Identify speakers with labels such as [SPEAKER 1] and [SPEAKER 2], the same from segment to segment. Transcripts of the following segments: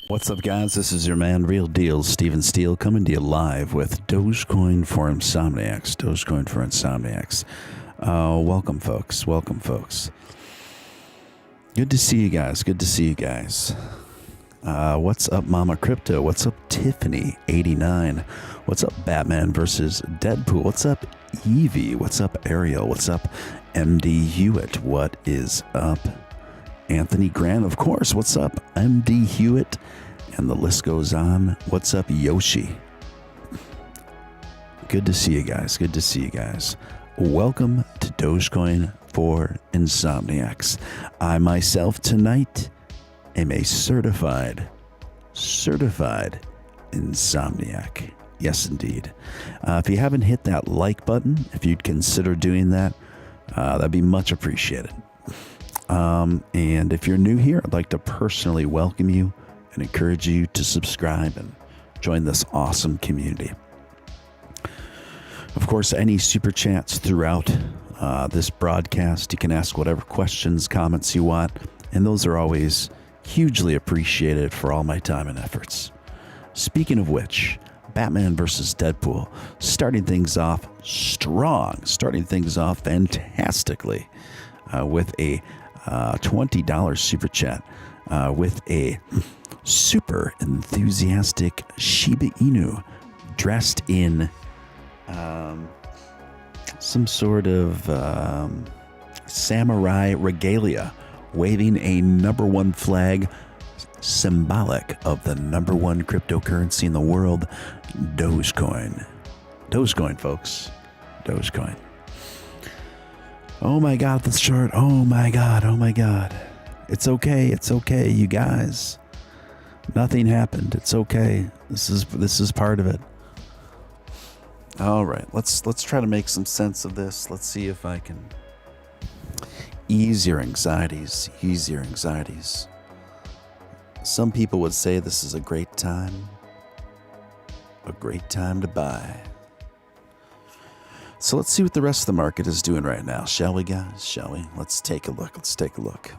[SPEAKER 1] What's up, guys? This is your man, Real Deal, Steven Steele, coming to you live with Dogecoin for Insomniacs. Dogecoin for Insomniacs. Welcome, folks. Welcome, folks. Good to see you guys. Good to see you guys. What's up, Mama Crypto? What's up, Tiffany89? What's up, Batman versus Deadpool? What's up, Evie? What's up, Ariel? What's up, MD Hewitt? What is up, Anthony Grant? Of course. What's up, MD Hewitt? And the list goes on. What's up, Yoshi? Good to see you guys. Good to see you guys. Welcome to Dogecoin for Insomniacs. I myself tonight am a certified insomniac. Yes, indeed. If you haven't hit that like button, if you'd consider doing that, that'd be much appreciated. And if you're new here, I'd like to personally welcome you and encourage you to subscribe and join this awesome community. Of course, any super chats throughout this broadcast, you can ask whatever questions, comments you want, and those are always hugely appreciated for all my time and efforts. Speaking of which, Batman versus Deadpool, starting things off strong, starting things off fantastically with a $20 super chat with a super enthusiastic Shiba Inu dressed in some sort of samurai regalia, waving a #1 flag symbolic of the #1 cryptocurrency in the world, Dogecoin. Dogecoin, folks. Dogecoin. Oh my God, this chart. Oh my God. Oh my God. It's okay. It's okay, you guys. Nothing happened. It's okay. This is part of it. All right. Let's try to make some sense of this. Let's see if I can ease your anxieties. Ease your anxieties. Some people would say this is a great time to buy. So let's see what the rest of the market is doing right now, shall we, guys? Shall we? Let's take a look. Let's take a look.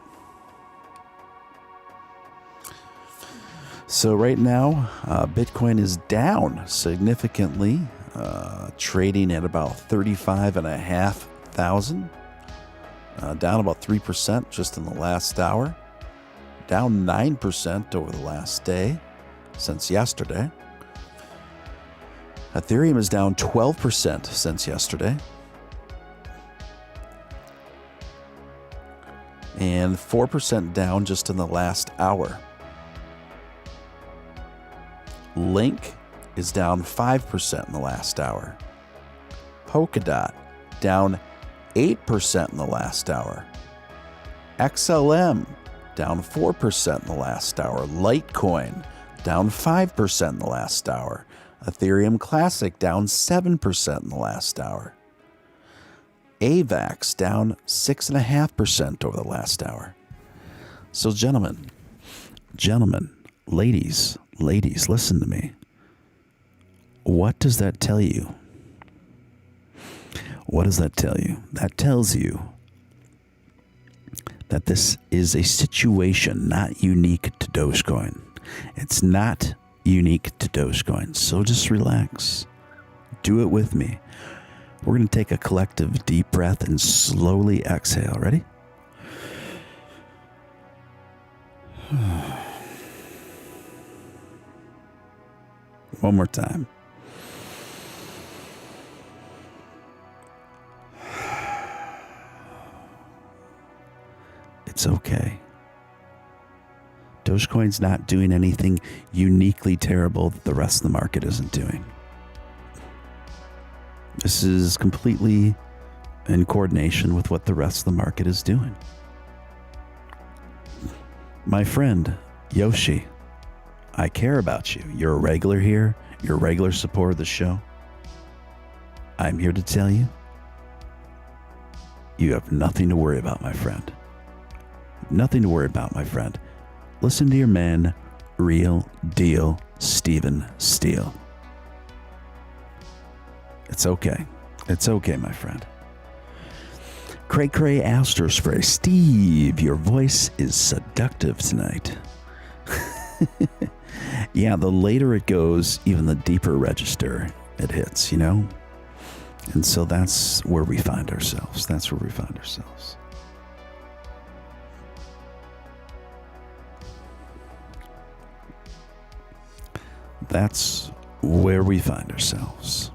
[SPEAKER 1] So right now, Bitcoin is down significantly, trading at about 35,500, down about 3% just in the last hour, down 9% over the last day since yesterday. Ethereum is down 12% since yesterday, and 4% down just in the last hour. Link is down 5% in the last hour. Polkadot down 8% in the last hour. XLM down 4% in the last hour. Litecoin down 5% in the last hour. Ethereum Classic down 7% in the last hour. AVAX down 6.5% over the last hour. So gentlemen, ladies, listen to me. What does that tell you? What does that tell you? That tells you that this is a situation not unique to Dogecoin. It's not unique to Dogecoin. So just relax. Do it with me. We're going to take a collective deep breath and slowly exhale. Ready? One more time. It's okay. Dogecoin's not doing anything uniquely terrible that the rest of the market isn't doing. This is completely in coordination with what the rest of the market is doing. My friend, Yoshi, I care about you. You're a regular here. You're a regular supporter of the show. I'm here to tell you, you have nothing to worry about, my friend. Nothing to worry about, my friend. Listen to your man, Real Deal, Steven Steele. It's okay. It's okay, my friend. Cray Cray Astro Spray. Steve, your voice is seductive tonight. Yeah, the later it goes, even the deeper register it hits, And so that's where we find ourselves. That's where we find ourselves. That's where we find ourselves.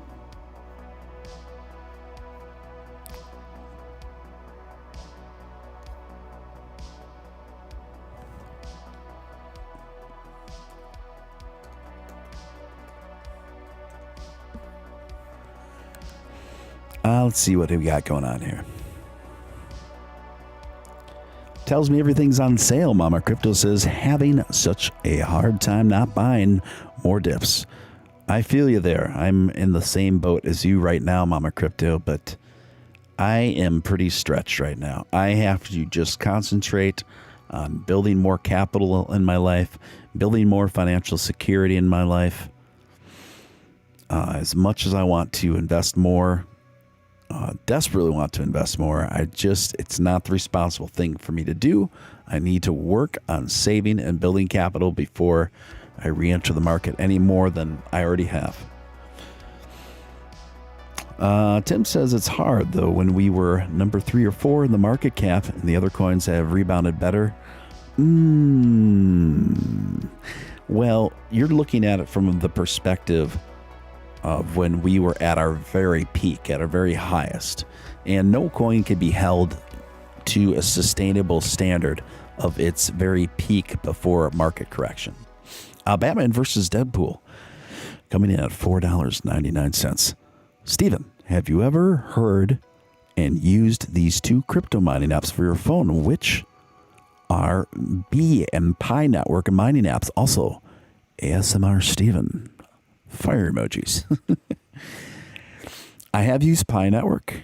[SPEAKER 1] Let's see what we got going on here. Tells me everything's on sale. Mama Crypto says, having such a hard time not buying more dips. I feel you there. I'm in the same boat as you right now, Mama Crypto, but I am pretty stretched right now. I have to just concentrate on building more capital in my life, building more financial security in my life. As much as I want to invest more, desperately want to invest more, it's not the responsible thing for me to do. I need to work on saving and building capital before I re-enter the market any more than I already have. Tim says it's hard, though, when we were number 3 or 4 in the market cap and the other coins have rebounded better. Well, you're looking at it from the perspective of when we were at our very peak, at our very highest. And no coin can be held to a sustainable standard of its very peak before market correction. Batman versus Deadpool coming in at $4.99. Stephen, have you ever heard and used these 2 crypto mining apps for your phone, which are Bee and Pi Network and mining apps? Also, ASMR Stephen. Fire emojis. I have used Pi Network.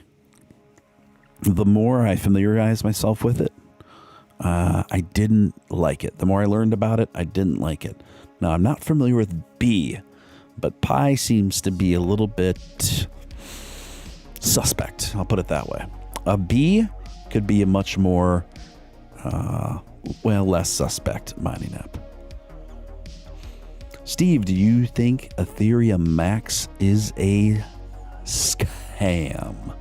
[SPEAKER 1] The more I familiarize myself with it, I didn't like it. The more I learned about it, I didn't like it. Now, I'm not familiar with Bee, but Pi seems to be a little bit suspect. I'll put it that way. A Bee could be a much more, less suspect mining app. Steve, do you think Ethereum Max is a scam?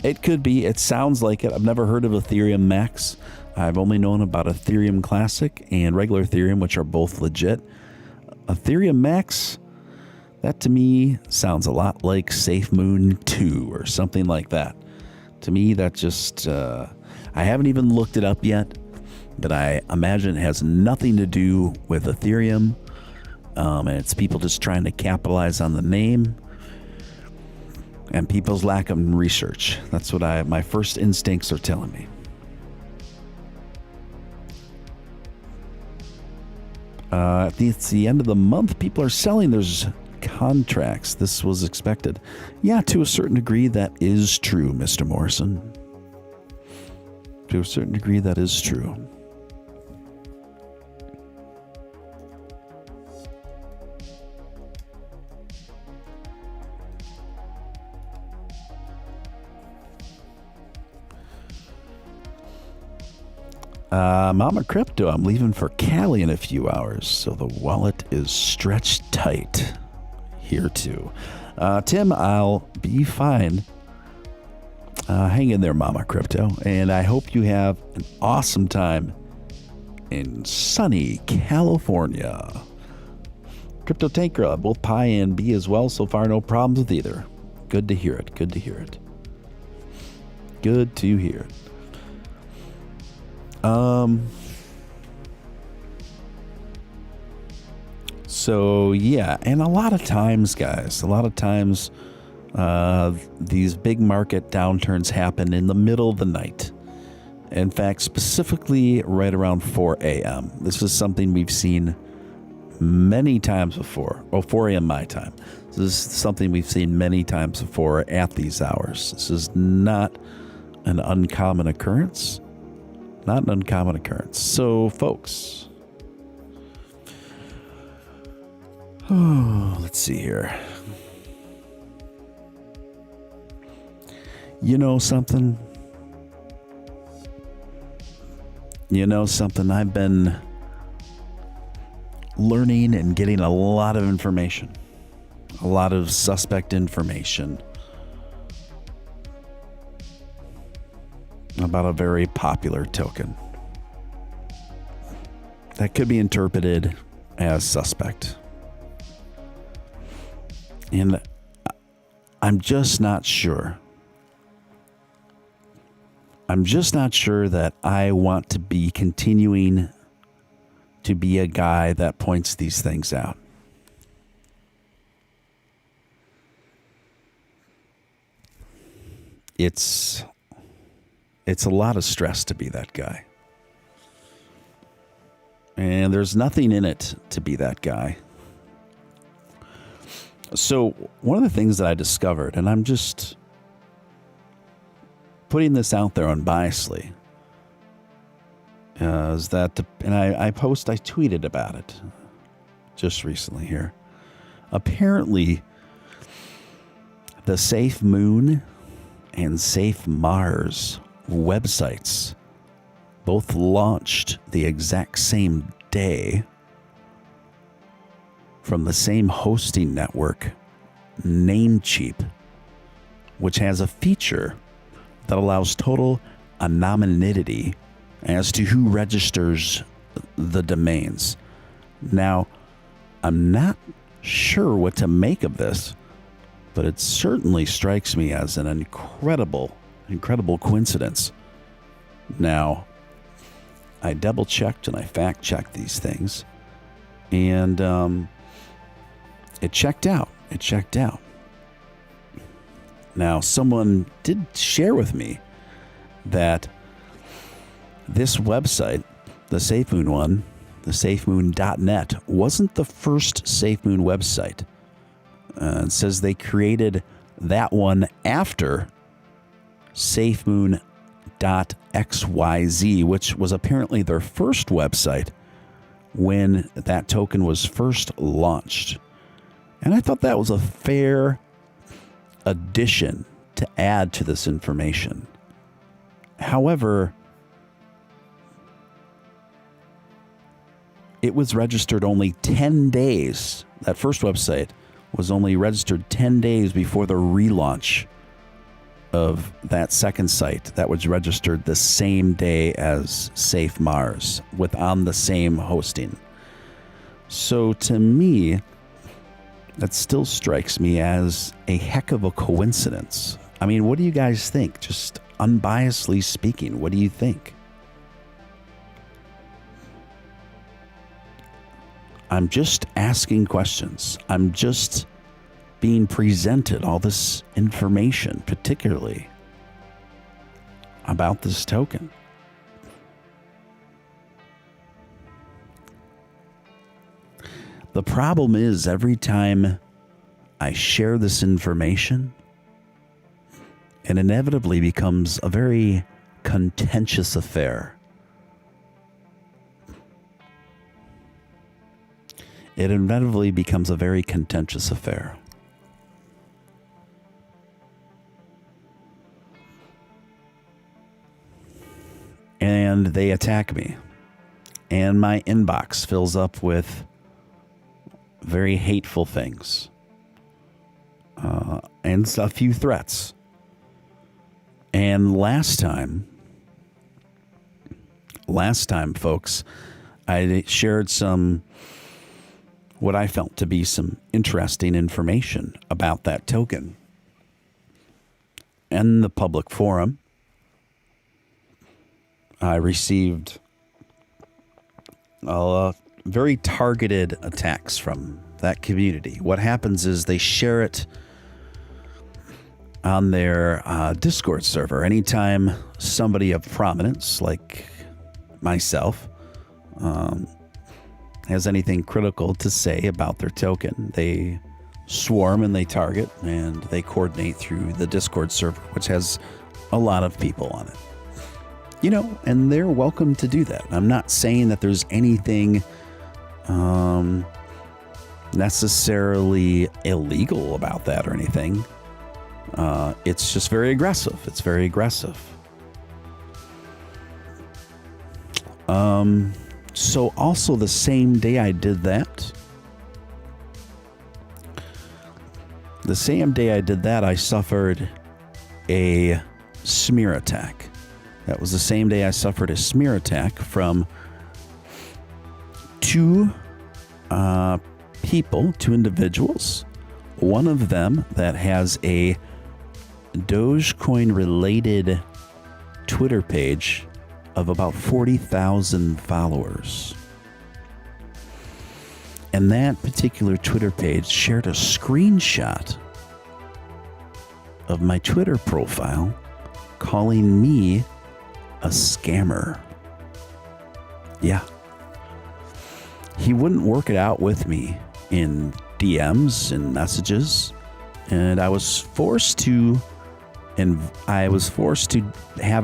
[SPEAKER 1] It could be. It sounds like it. I've never heard of Ethereum Max. I've only known about Ethereum Classic and regular Ethereum, which are both legit. Ethereum Max, that to me sounds a lot like SafeMoon 2 or something like that. To me, that just, I haven't even looked it up yet, but I imagine it has nothing to do with Ethereum. And it's people just trying to capitalize on the name and people's lack of research. That's what my first instincts are telling me. It's the end of the month. People are selling their contracts. This was expected. Yeah, to a certain degree, that is true, Mr. Morrison. To a certain degree, that is true. Mama Crypto, I'm leaving for Cali in a few hours, so the wallet is stretched tight here too. Tim, I'll be fine. Hang in there, Mama Crypto, and I hope you have an awesome time in sunny California. Crypto Tanker, both Pi and B as well. So far, no problems with either. Good to hear it. Good to hear it. Good to hear it. So yeah, and a lot of times, guys, these big market downturns happen in the middle of the night. In fact, specifically right around 4 a.m. This is something we've seen many times before. 4 a.m. my time. This is something we've seen many times before at these hours. This is not an uncommon occurrence. Not an uncommon occurrence. So, folks, let's see here. You know something? I've been learning and getting a lot of information, a lot of suspect information about a very popular token that could be interpreted as suspect. And I'm just not sure. I'm just not sure that I want to be continuing to be a guy that points these things out. It's a lot of stress to be that guy. And there's nothing in it to be that guy. So one of the things that I discovered, and I'm just putting this out there unbiasedly, is that, and I tweeted about it just recently here. Apparently, the Safe Moon and Safe Mars websites both launched the exact same day from the same hosting network, Namecheap, which has a feature that allows total anonymity as to who registers the domains. Now, I'm not sure what to make of this, but it certainly strikes me as an incredible coincidence. Now, I double-checked and I fact-checked these things, and it checked out. Now, someone did share with me that this website, the SafeMoon one, the safemoon.net, wasn't the first SafeMoon website. It says they created that one after safemoon.xyz, which was apparently their first website when that token was first launched. And I thought that was a fair addition to add to this information. However, it was registered only 10 days. That first website was only registered 10 days before the relaunch of that second site that was registered the same day as Safe Mars on the same hosting. So to me, that still strikes me as a heck of a coincidence. I mean, what do you guys think? Just unbiasedly speaking, what do you think? I'm just asking questions. I'm just being presented all this information, particularly about this token. The problem is, every time I share this information, it inevitably becomes a very contentious affair. It inevitably becomes a very contentious affair. And they attack me. And my inbox fills up with very hateful things. And a few threats. And last time, folks, I shared what I felt to be some interesting information about that token in the public forum. I received very targeted attacks from that community. What happens is they share it on their Discord server. Anytime somebody of prominence, like myself, has anything critical to say about their token, they swarm and they target and they coordinate through the Discord server, which has a lot of people on it. You know, and they're welcome to do that. I'm not saying that there's anything necessarily illegal about that or anything. It's just very aggressive. It's very aggressive. So also the same day I did that, I suffered a smear attack. That was the same day I suffered a smear attack from two individuals. One of them that has a Dogecoin related Twitter page of about 40,000 followers. And that particular Twitter page shared a screenshot of my Twitter profile calling me a scammer. Yeah. He wouldn't work it out with me in DMs and messages, and I was forced to have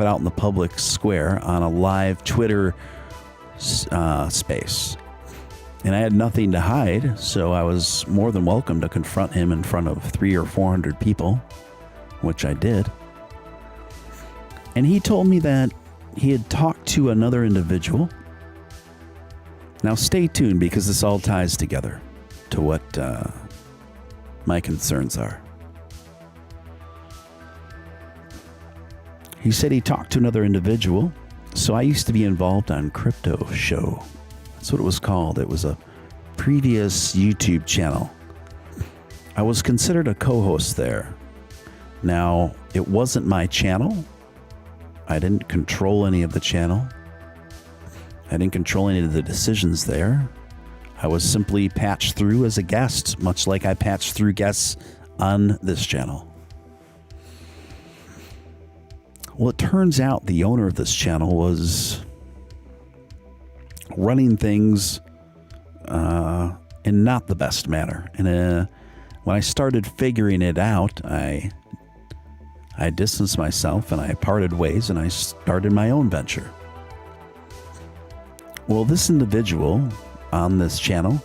[SPEAKER 1] it out in the public square on a live Twitter space. And I had nothing to hide, so I was more than welcome to confront him in front of 300 or 400 people, which I did. And he told me that he had talked to another individual. Now stay tuned, because this all ties together to what my concerns are. He said he talked to another individual. So I used to be involved on Crypto Show. That's what it was called. It was a previous YouTube channel. I was considered a co-host there. Now, it wasn't my channel. I didn't control any of the channel. I didn't control any of the decisions there. I was simply patched through as a guest, much like I patched through guests on this channel. Well, it turns out the owner of this channel was running things in not the best manner. And when I started figuring it out, I distanced myself and I parted ways and I started my own venture. Well, this individual on this channel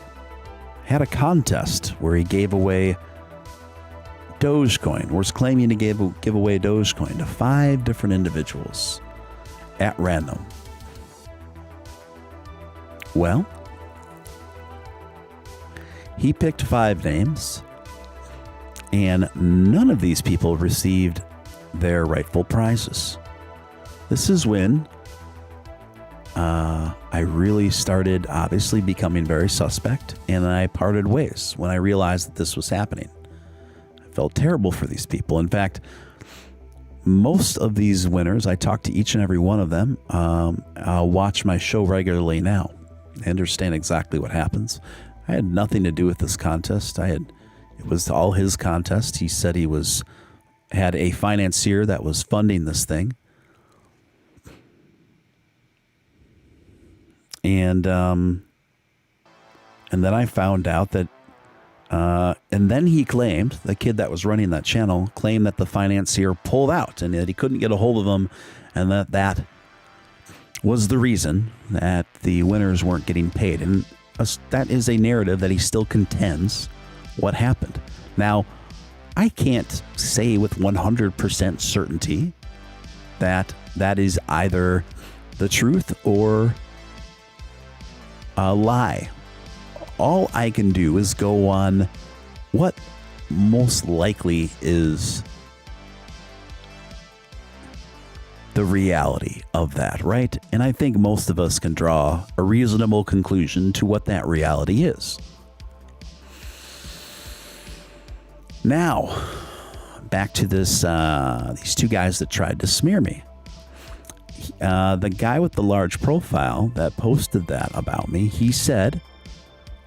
[SPEAKER 1] had a contest where he gave away Dogecoin, was claiming to give away Dogecoin to 5 different individuals at random. Well, he picked 5 names, and none of these people received their rightful prizes. This is when I really started obviously becoming very suspect, and I parted ways when I realized that this was happening. I felt terrible for these people. In fact, most of these winners, I talked to each and every one of them. I'll watch my show regularly now. I understand exactly what happens. I had nothing to do with this contest. It was all his contest. He said he had a financier that was funding this thing. And then I found out that, and then he claimed, the kid that was running that channel claimed that the financier pulled out and that he couldn't get a hold of them, and that was the reason that the winners weren't getting paid. And that is a narrative that he still contends what happened. Now, I can't say with 100% certainty that that is either the truth or a lie. All I can do is go on what most likely is the reality of that, right? And I think most of us can draw a reasonable conclusion to what that reality is. Now, back to these 2 guys that tried to smear me. The guy with the large profile that posted that about me, he said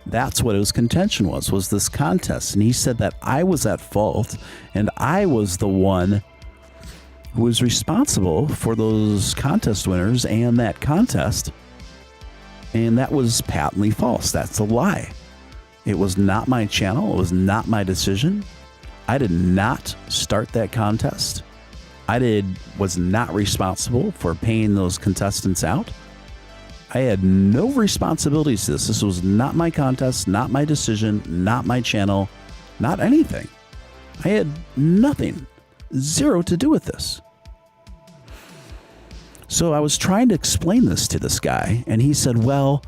[SPEAKER 1] that's what his contention was this contest. And he said that I was at fault and I was the one who was responsible for those contest winners and that contest. And that was patently false. That's a lie. It was not my channel. It was not my decision. I did not start that contest. I was not responsible for paying those contestants out. I had no responsibilities to this. This was not my contest, not my decision, not my channel, not anything. I had nothing, zero to do with this. So I was trying to explain this to this guy, and he said, well,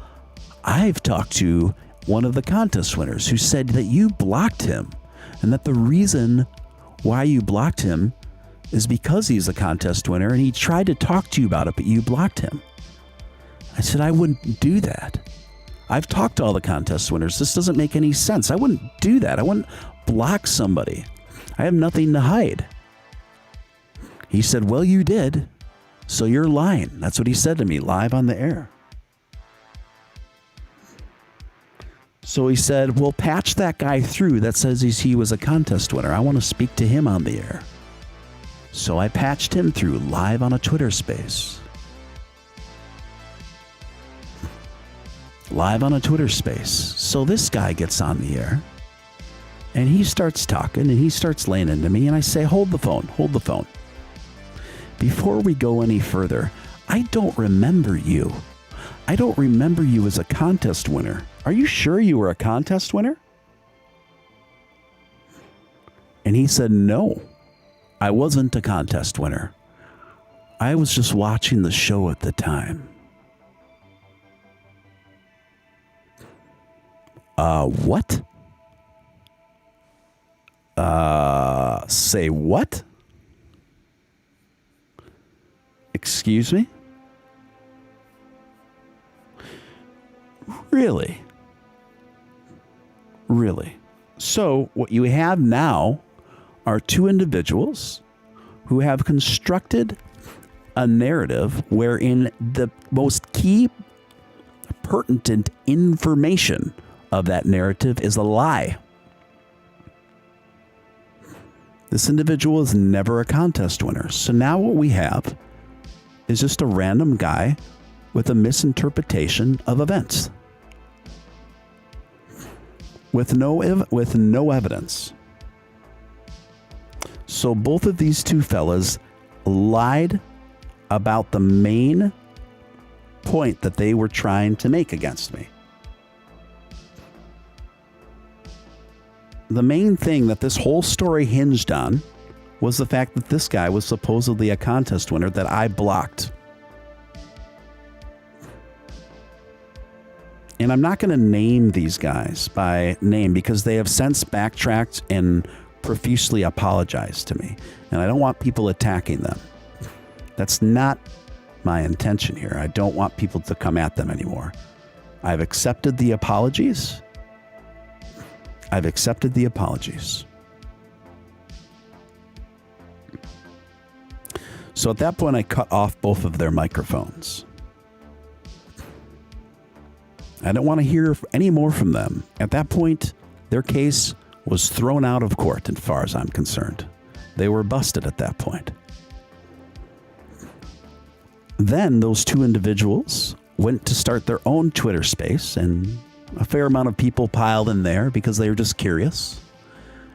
[SPEAKER 1] I've talked to one of the contest winners who said that you blocked him, and that the reason why you blocked him is because he's a contest winner, and he tried to talk to you about it, but you blocked him. I said, I wouldn't do that. I've talked to all the contest winners. This doesn't make any sense. I wouldn't do that. I wouldn't block somebody. I have nothing to hide. He said, well, you did. So you're lying. That's what he said to me live on the air. So he said, well, patch that guy through that says he was a contest winner. I want to speak to him on the air. So I patched him through live on a Twitter space. Live on a Twitter space. So this guy gets on the air and he starts talking and he starts laying into me, and I say, hold the phone, hold the phone. Before we go any further, I don't remember you. I don't remember you as a contest winner. Are you sure you were a contest winner? And he said, no, I wasn't a contest winner. I was just watching the show at the time. What? Say what? Excuse me? Really? Really? So what you have now are two individuals who have constructed a narrative wherein the most key pertinent information of that narrative is a lie. This individual is never a contest winner. So now what we have is just a random guy with a misinterpretation of events. With no evidence. So both of these two fellas lied about the main point that they were trying to make against me. The main thing that this whole story hinged on was the fact that this guy was supposedly a contest winner that I blocked. And I'm not going to name these guys by name because they have since backtracked and profusely apologized to me. And I don't want people attacking them. That's not my intention here. I don't want people to come at them anymore. I've accepted the apologies. I've accepted the apologies. So at that point, I cut off both of their microphones. I don't want to hear any more from them. At that point, their case was thrown out of court as far as I'm concerned. They were busted at that point. Then those two individuals went to start their own Twitter space, and a fair amount of people piled in there because they were just curious.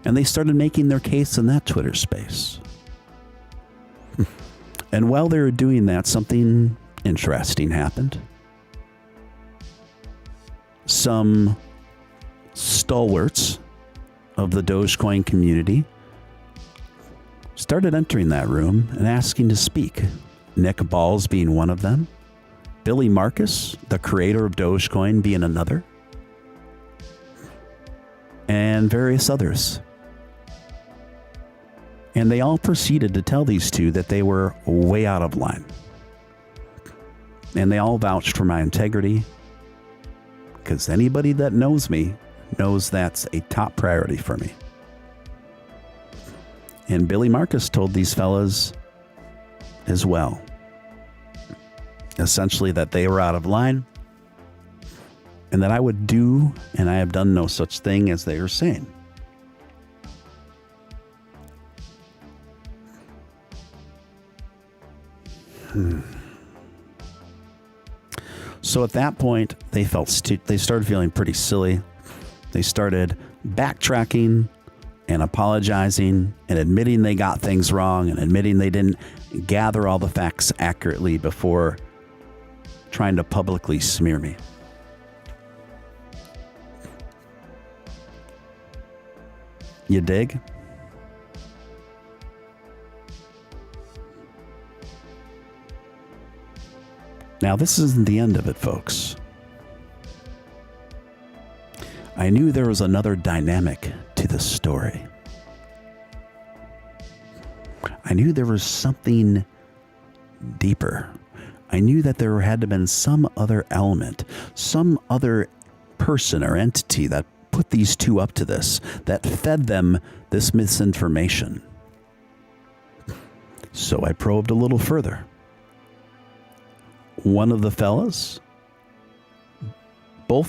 [SPEAKER 1] And they started making their case in that Twitter space. And while they were doing that, something interesting happened. Some stalwarts of the Dogecoin community started entering that room and asking to speak. Nick Balls being one of them. Billy Marcus, the creator of Dogecoin, being another. And various others. And they all proceeded to tell these two that they were way out of line. And they all vouched for my integrity, because anybody that knows me knows that's a top priority for me. And Billy Marcus told these fellas as well, essentially that they were out of line and that I would do, and I have done no such thing as they were saying. So at that point, they started feeling pretty silly. They started backtracking and apologizing and admitting they got things wrong and admitting they didn't gather all the facts accurately before trying to publicly smear me. You dig? Now, this isn't the end of it, folks. I knew there was another dynamic to this story. I knew there was something deeper. I knew that there had to have been some other element, some other person or entity that put these two up to this, that fed them this misinformation. So I probed a little further. One of the fellas,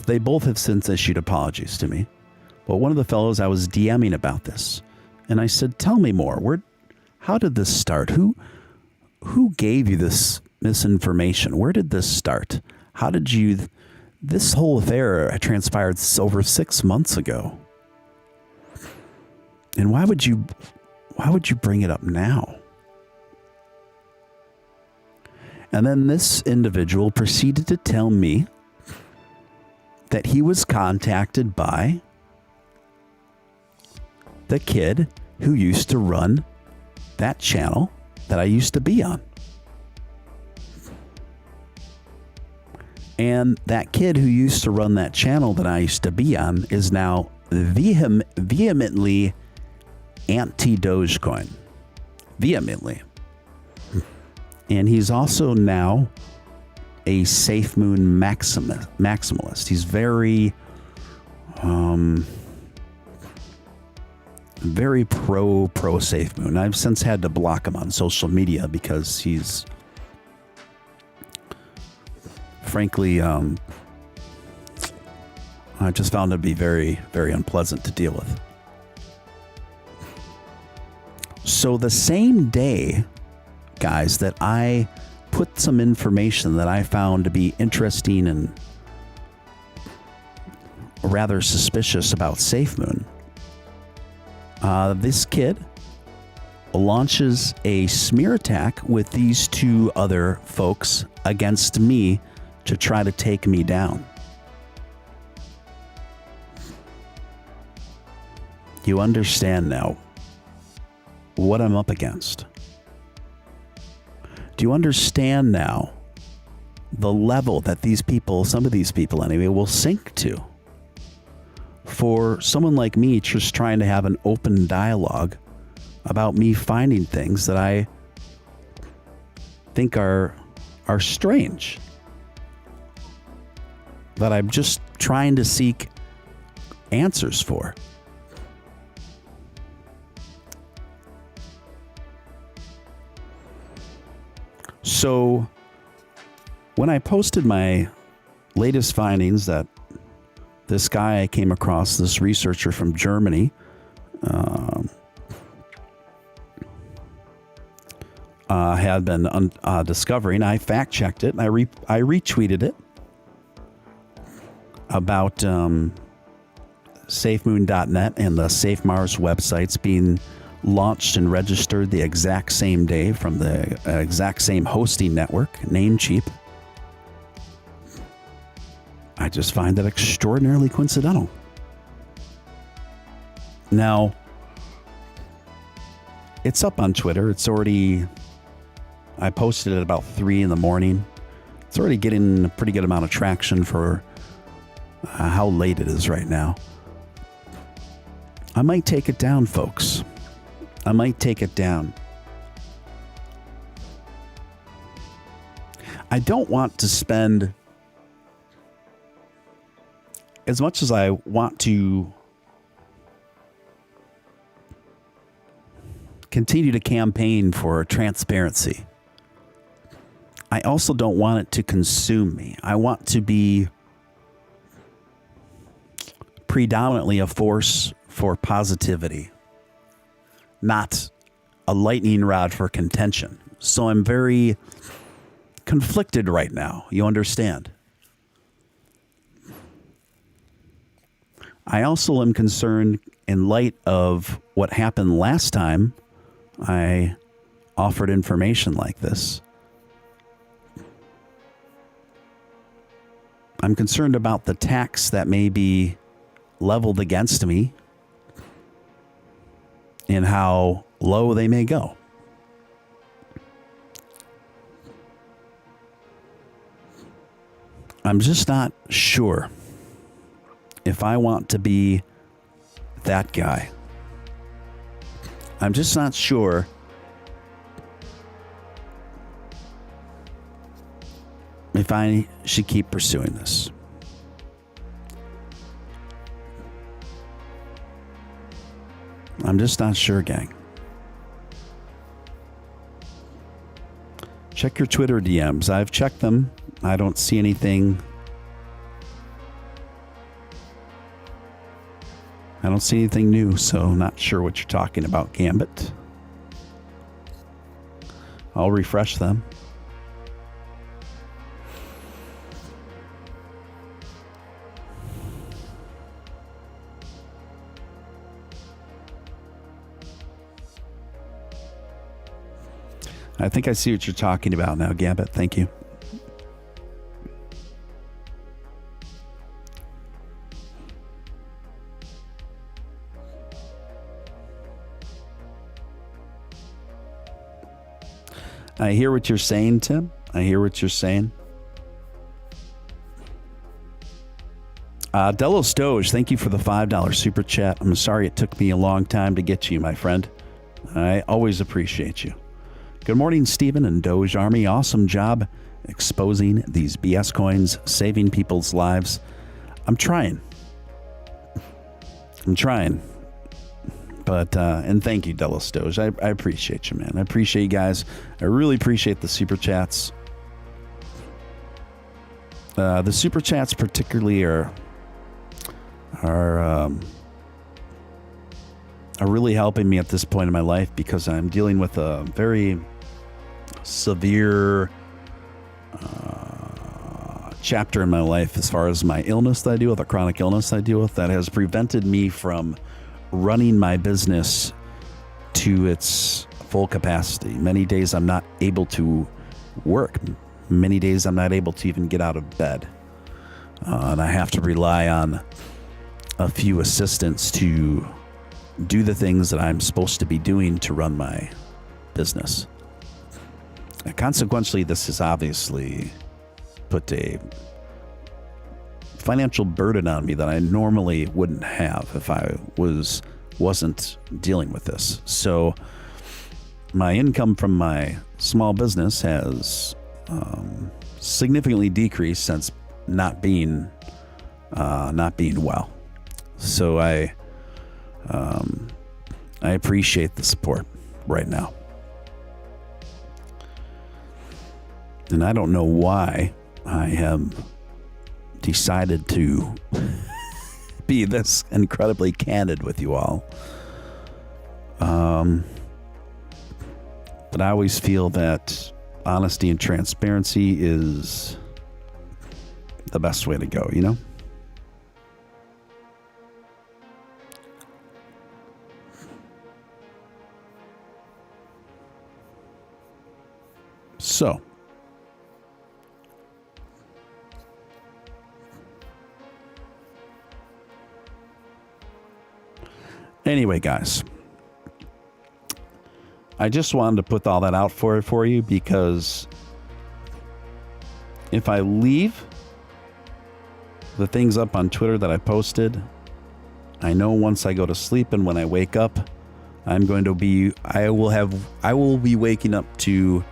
[SPEAKER 1] they both have since issued apologies to me, but one of the fellows, I was DMing about this, and I said, tell me more. How did this start? Who gave you this misinformation? Where did this start? How did you... This whole affair transpired over 6 months ago. And why would you bring it up now? And then this individual proceeded to tell me that he was contacted by the kid who used to run that channel that I used to be on. And that kid who used to run that channel that I used to be on is now vehemently anti-Dogecoin. Vehemently. And he's also now a SafeMoon maximalist. He's very pro SafeMoon. I've since had to block him on social media because he's frankly, I just found it to be very, very unpleasant to deal with. So the same day, guys, that I put some information that I found to be interesting and rather suspicious about SafeMoon, this kid launches a smear attack with these two other folks against me to try to take me down. You understand now what I'm up against? Do you understand now the level that these people, some of these people anyway, will sink to? For someone like me just trying to have an open dialogue about me finding things that I think are strange. That I'm just trying to seek answers for. So when I posted my latest findings that this guy I came across, this researcher from Germany, had been discovering, I fact-checked it, and I retweeted it about SafeMoon.net and the SafeMars websites being launched and registered the exact same day from the exact same hosting network, Namecheap. I just find that extraordinarily coincidental. Now, it's up on Twitter. I posted it at about 3 in the morning. It's already getting a pretty good amount of traction for how late it is right now. I might take it down, folks. I might take it down. I don't want to spend as much as I want to continue to campaign for transparency. I also don't want it to consume me. I want to be predominantly a force for positivity, not a lightning rod for contention. So I'm very conflicted right now. You understand? I also am concerned in light of what happened last time I offered information like this. I'm concerned about the tax that may be leveled against me and how low they may go. I'm just not sure if I want to be that guy. I'm just not sure if I should keep pursuing this. I'm just not sure, gang. Check your Twitter DMs. I've checked them. I don't see anything. I don't see anything new, so not sure what you're talking about, Gambit. I'll refresh them. I think I see what you're talking about now, Gambit. Thank you. I hear what you're saying, Tim. I hear what you're saying. Delos Doge, thank you for the $5 super chat. I'm sorry it took me a long time to get to you, my friend. I always appreciate you. Good morning, Stephen and Doge Army. Awesome job exposing these BS coins, saving people's lives. I'm trying. But, and thank you, Delos Doge. I appreciate you, man. I appreciate you guys. I really appreciate the super chats. The super chats particularly are really helping me at this point in my life because I'm dealing with a very severe chapter in my life as far as my illness that I deal with, a chronic illness I deal with that has prevented me from running my business to its full capacity. Many days I'm not able to work. Many days I'm not able to even get out of bed. And I have to rely on a few assistants to do the things that I'm supposed to be doing to run my business. And consequently, this has obviously put a financial burden on me that I normally wouldn't have if I wasn't dealing with this. So my income from my small business has significantly decreased since not being well. So I appreciate the support right now. And I don't know why I have decided to be this incredibly candid with you all. But I always feel that honesty and transparency is the best way to go, you know? So, anyway, guys, I just wanted to put all that out for you because if I leave the things up on Twitter that I posted, I know once I go to sleep and when I wake up, I will be waking up to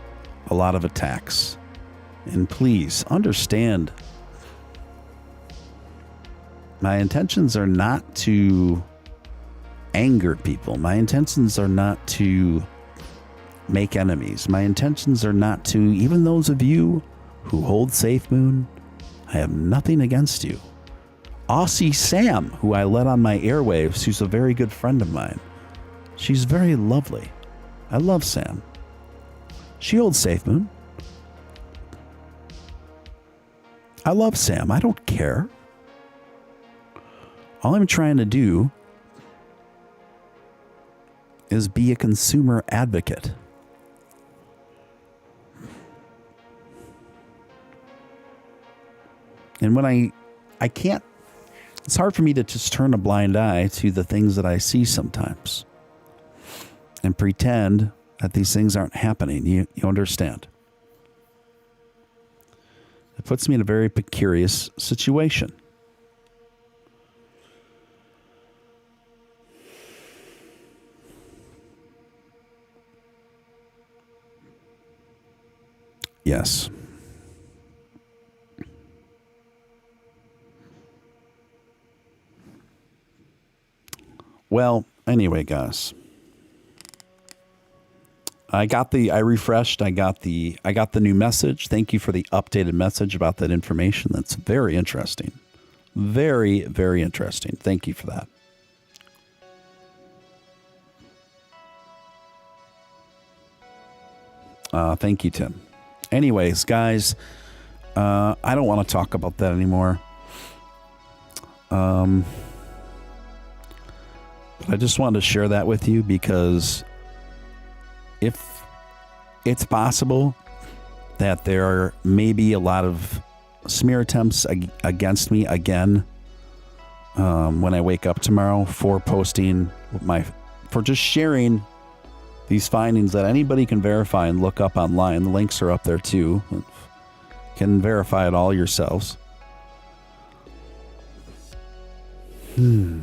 [SPEAKER 1] a lot of attacks. And please understand, my intentions are not to anger people. My intentions are not to make enemies. My intentions are not to, even those of you who hold Safe Moon, I have nothing against you. Aussie Sam, who I let on my airwaves, who's a very good friend of mine. She's very lovely. I love Sam. She holds Safe Moon. I love Sam. I don't care. All I'm trying to do is be a consumer advocate. And when I can't, it's hard for me to just turn a blind eye to the things that I see sometimes and pretend that these things aren't happening. You understand? puts me in a very precarious situation. Yes. Well, anyway, guys. I refreshed. I got the new message. Thank you for the updated message about that information. That's very interesting. Very, very interesting. Thank you for that. Thank you, Tim. Anyways, guys, I don't want to talk about that anymore. But I just wanted to share that with you because if it's possible that there may be a lot of smear attempts against me again when I wake up tomorrow for just sharing these findings that anybody can verify and look up online. The links are up there too. You can verify it all yourselves. Man.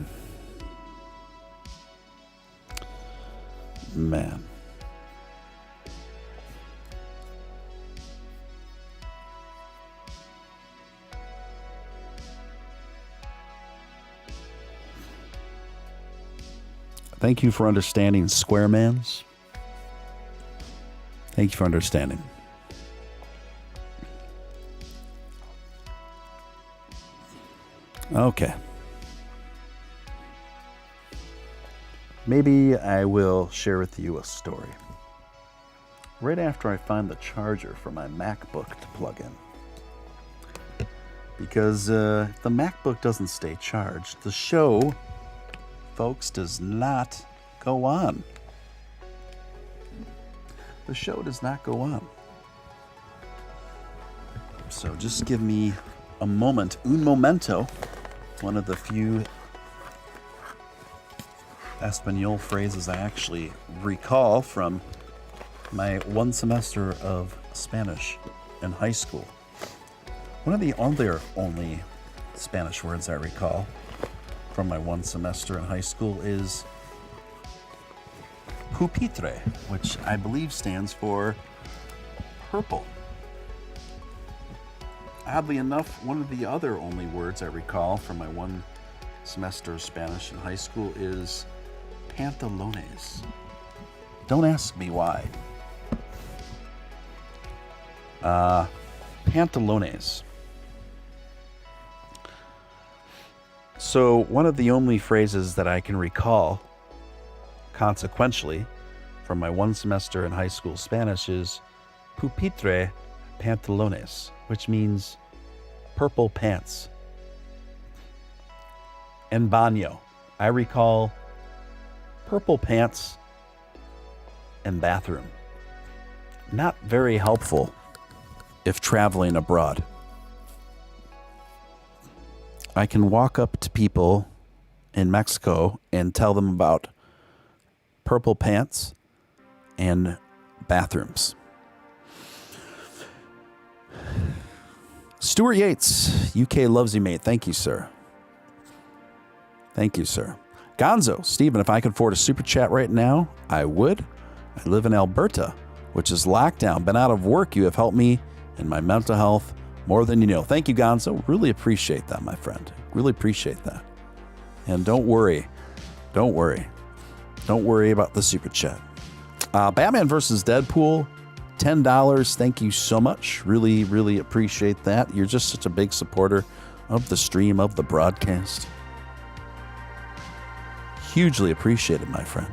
[SPEAKER 1] Thank you for understanding, Squaremans. Thank you for understanding. Okay. Maybe I will share with you a story. Right after I find the charger for my MacBook to plug in. Because if the MacBook doesn't stay charged, the show, folks, does not go on. The show does not go on. So just give me a moment. Un momento. One of the few Espanol phrases I actually recall from my one semester of Spanish in high school. One of the other only Spanish words I recall from my one semester in high school is pupitre, which I believe stands for purple. Oddly enough, one of the other only words I recall from my one semester of Spanish in high school is pantalones. Don't ask me why. Pantalones. So one of the only phrases that I can recall consequentially from my one semester in high school Spanish is pupitre pantalones, which means purple pants. En baño. I recall purple pants and bathroom. Not very helpful if traveling abroad. I can walk up to people in Mexico and tell them about purple pants and bathrooms. Stuart Yates, UK loves you, mate. Thank you, sir. Thank you, sir. Gonzo, Stephen, if I could afford a super chat right now, I would. I live in Alberta, which is locked down. Been out of work. You have helped me in my mental health more than you know. Thank you, Gonzo. Really appreciate that, my friend. Really appreciate that. And don't worry. Don't worry. Don't worry about the super chat. Batman versus Deadpool, $10. Thank you so much. Really, really appreciate that. You're just such a big supporter of the stream, of the broadcast. Hugely appreciated, my friend.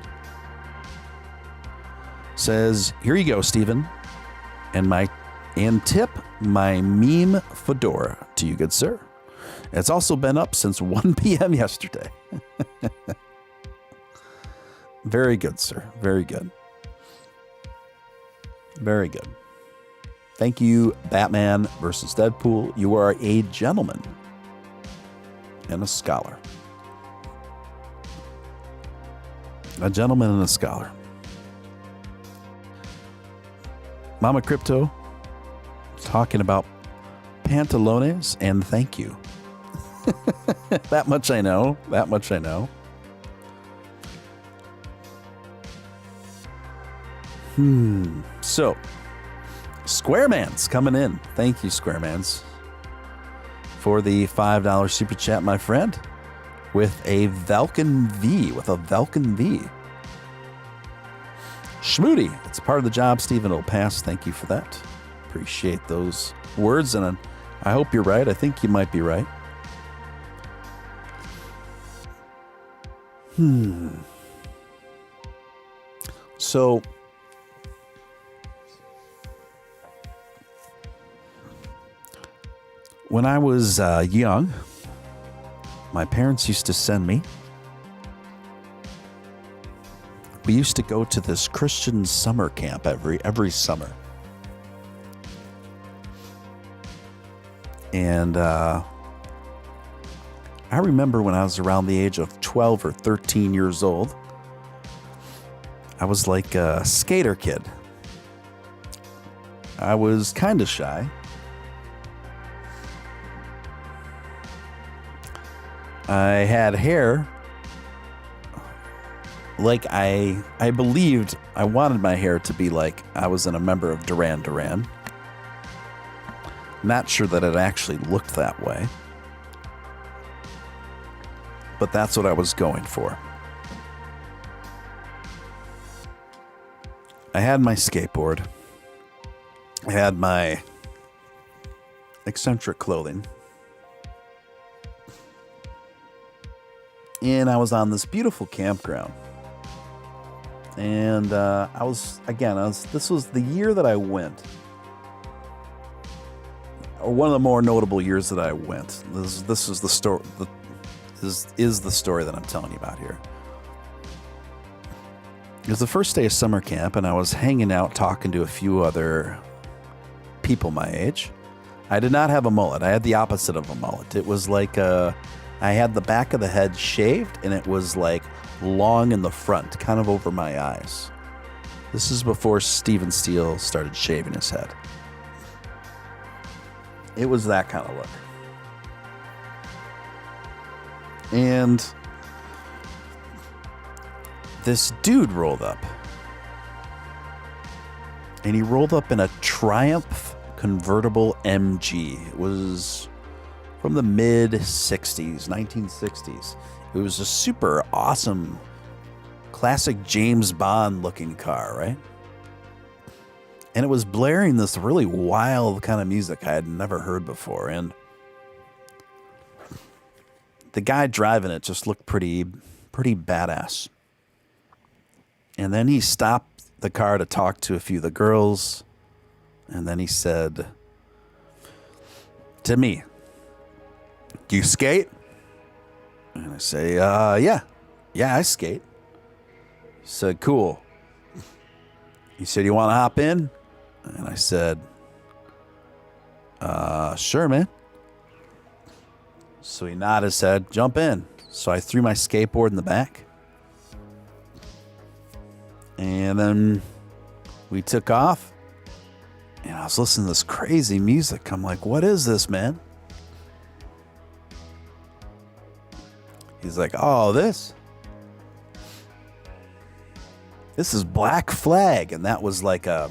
[SPEAKER 1] Says, here you go, Stephen. And tip my meme fedora to you, good sir. It's also been up since 1 p.m. yesterday. Very good, sir. Very good. Very good. Thank you, Batman versus Deadpool. You are a gentleman and a scholar. A gentleman and a scholar. Mama Crypto talking about pantalones, and thank you. That much I know. That much I know. So, Squareman's coming in. Thank you, Squareman's, for the $5 super chat, my friend, with a Vulcan V. Schmoody, it's part of the job, Stephen. It'll pass. Thank you for that. Appreciate those words, and I hope you're right. I think you might be right. So, when I was young, my parents used to send me. We used to go to this Christian summer camp every summer. And I remember when I was around the age of 12 or 13 years old, I was like a skater kid. I was kind of shy. I had hair like I believed I wanted my hair to be like I was in a member of Duran Duran. Not sure that it actually looked that way, but that's what I was going for. I had my skateboard. I had my eccentric clothing. And I was on this beautiful campground. And this was the year that I went. Or one of the more notable years that I went. This is the story. This is the story that I'm telling you about here. It was the first day of summer camp, and I was hanging out talking to a few other people my age. I did not have a mullet. I had the opposite of a mullet. It was like I had the back of the head shaved, and it was like long in the front, kind of over my eyes. This is before Steven Steele started shaving his head. It was that kind of look. And this dude rolled up. And he rolled up in a Triumph convertible MG. It was from the mid-60s, 1960s. It was a super awesome, classic James Bond looking car, right? And it was blaring this really wild kind of music I had never heard before. And the guy driving it just looked pretty badass. And then he stopped the car to talk to a few of the girls. And then he said to me, "Do you skate?" And I say, yeah, I skate. He said, "Cool." He said, "You want to hop in?" And I said, "Sure, man." So he nodded his head, "Jump in." So I threw my skateboard in the back. And then we took off. And I was listening to this crazy music. I'm like, "What is this, man?" He's like, "Oh, this is Black Flag." And that was like a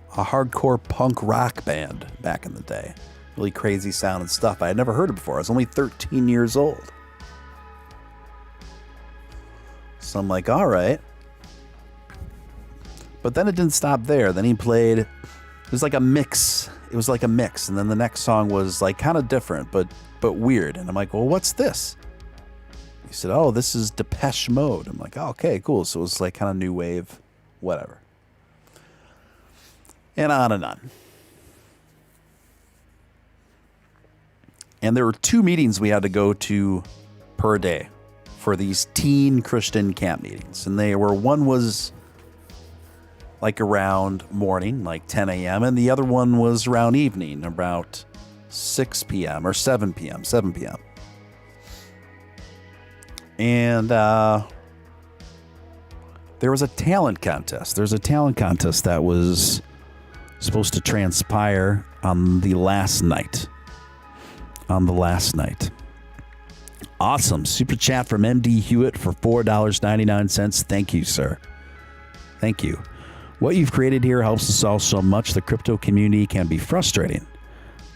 [SPEAKER 1] hardcore punk rock band back in the day. Really crazy sound and stuff. I had never heard it before. I was only 13 years old. So I'm like, all right. But then it didn't stop there. Then he played, it was like a mix. It was like a mix. And then the next song was like kind of different, but weird. And I'm like, "Well, what's this?" He said, "Oh, this is Depeche Mode." I'm like, "Oh, okay, cool." So it was like kind of new wave, whatever. And on and on. And there were 2 meetings we had to go to per day for these teen Christian camp meetings. And one was like around morning, like 10 a.m. And the other one was around evening, about 6 p.m. or 7 p.m., 7 p.m. And there was a talent contest. There's a talent contest that was Supposed to transpire on the last night. Awesome. Super chat from MD Hewitt for $4.99. Thank you, sir. Thank you. What you've created here helps us all so much. The crypto community can be frustrating,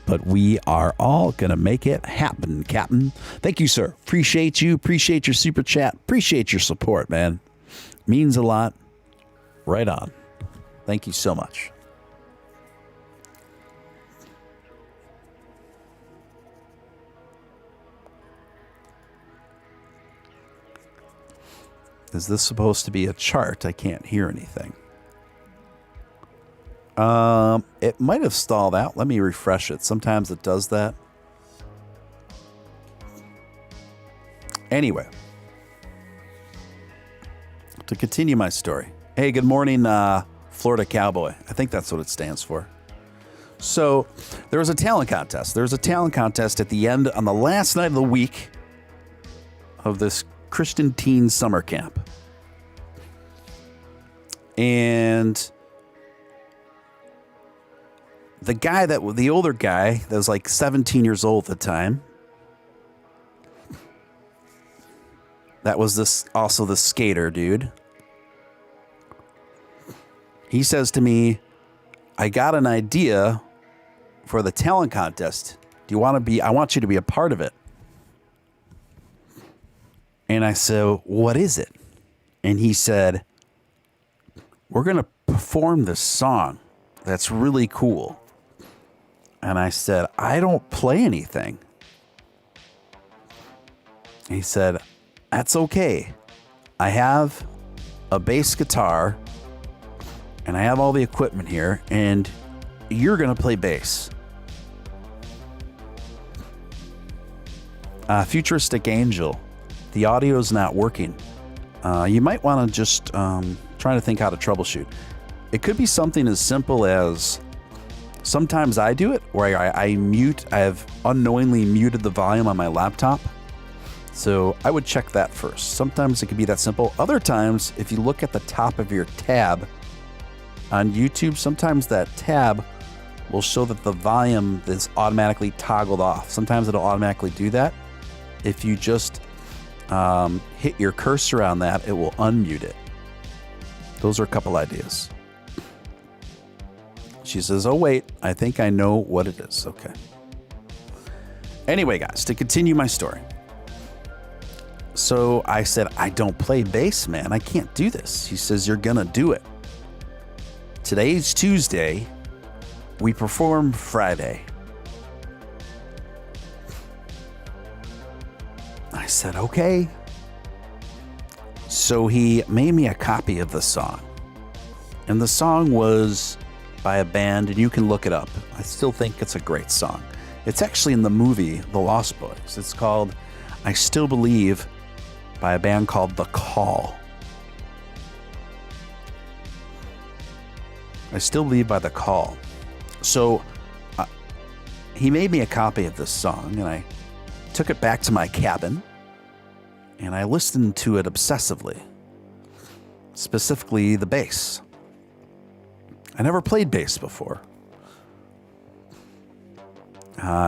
[SPEAKER 1] but we are all going to make it happen, Captain. Thank you, sir. Appreciate you. Appreciate your super chat. Appreciate your support, man. Means a lot. Right on. Thank you so much. Is this supposed to be a chart? I can't hear anything. It might have stalled out. Let me refresh it. Sometimes it does that. Anyway, to continue my story. Hey, good morning, Florida Cowboy. I think that's what it stands for. So there was a talent contest. There was a talent contest at the end on the last night of the week of this Christian teen summer camp. And the older guy that was like 17 years old at the time, that was also the skater dude. He says to me, I got an idea for the talent contest. I want you to be a part of it. And I said, what is it? And he said, we're going to perform this song that's really cool. And I said, I don't play anything. And he said, that's okay. I have a bass guitar and I have all the equipment here and you're going to play bass. Futuristic Angel. The audio's not working. You might want to just try to think how to troubleshoot. It could be something as simple as sometimes I do it where I have unknowingly muted the volume on my laptop. So I would check that first. Sometimes it could be that simple. Other times, if you look at the top of your tab on YouTube, sometimes that tab will show that the volume is automatically toggled off. Sometimes it'll automatically do that. If you just hit your cursor on that, it will unmute it. Those are a couple ideas. She says, oh, wait, I think I know what it is. Okay. Anyway, guys, to continue my story. So I said, I don't play bass, man. I can't do this. He says, you're going to do it. Today's Tuesday. We perform Friday. I said, okay. So he made me a copy of the song. And the song was by a band, and you can look it up. I still think it's a great song. It's actually in the movie The Lost Boys. It's called I Still Believe by a band called The Call. I Still Believe by The Call. So he made me a copy of this song, and I took it back to my cabin, and I listened to it obsessively, specifically the bass. I never played bass before.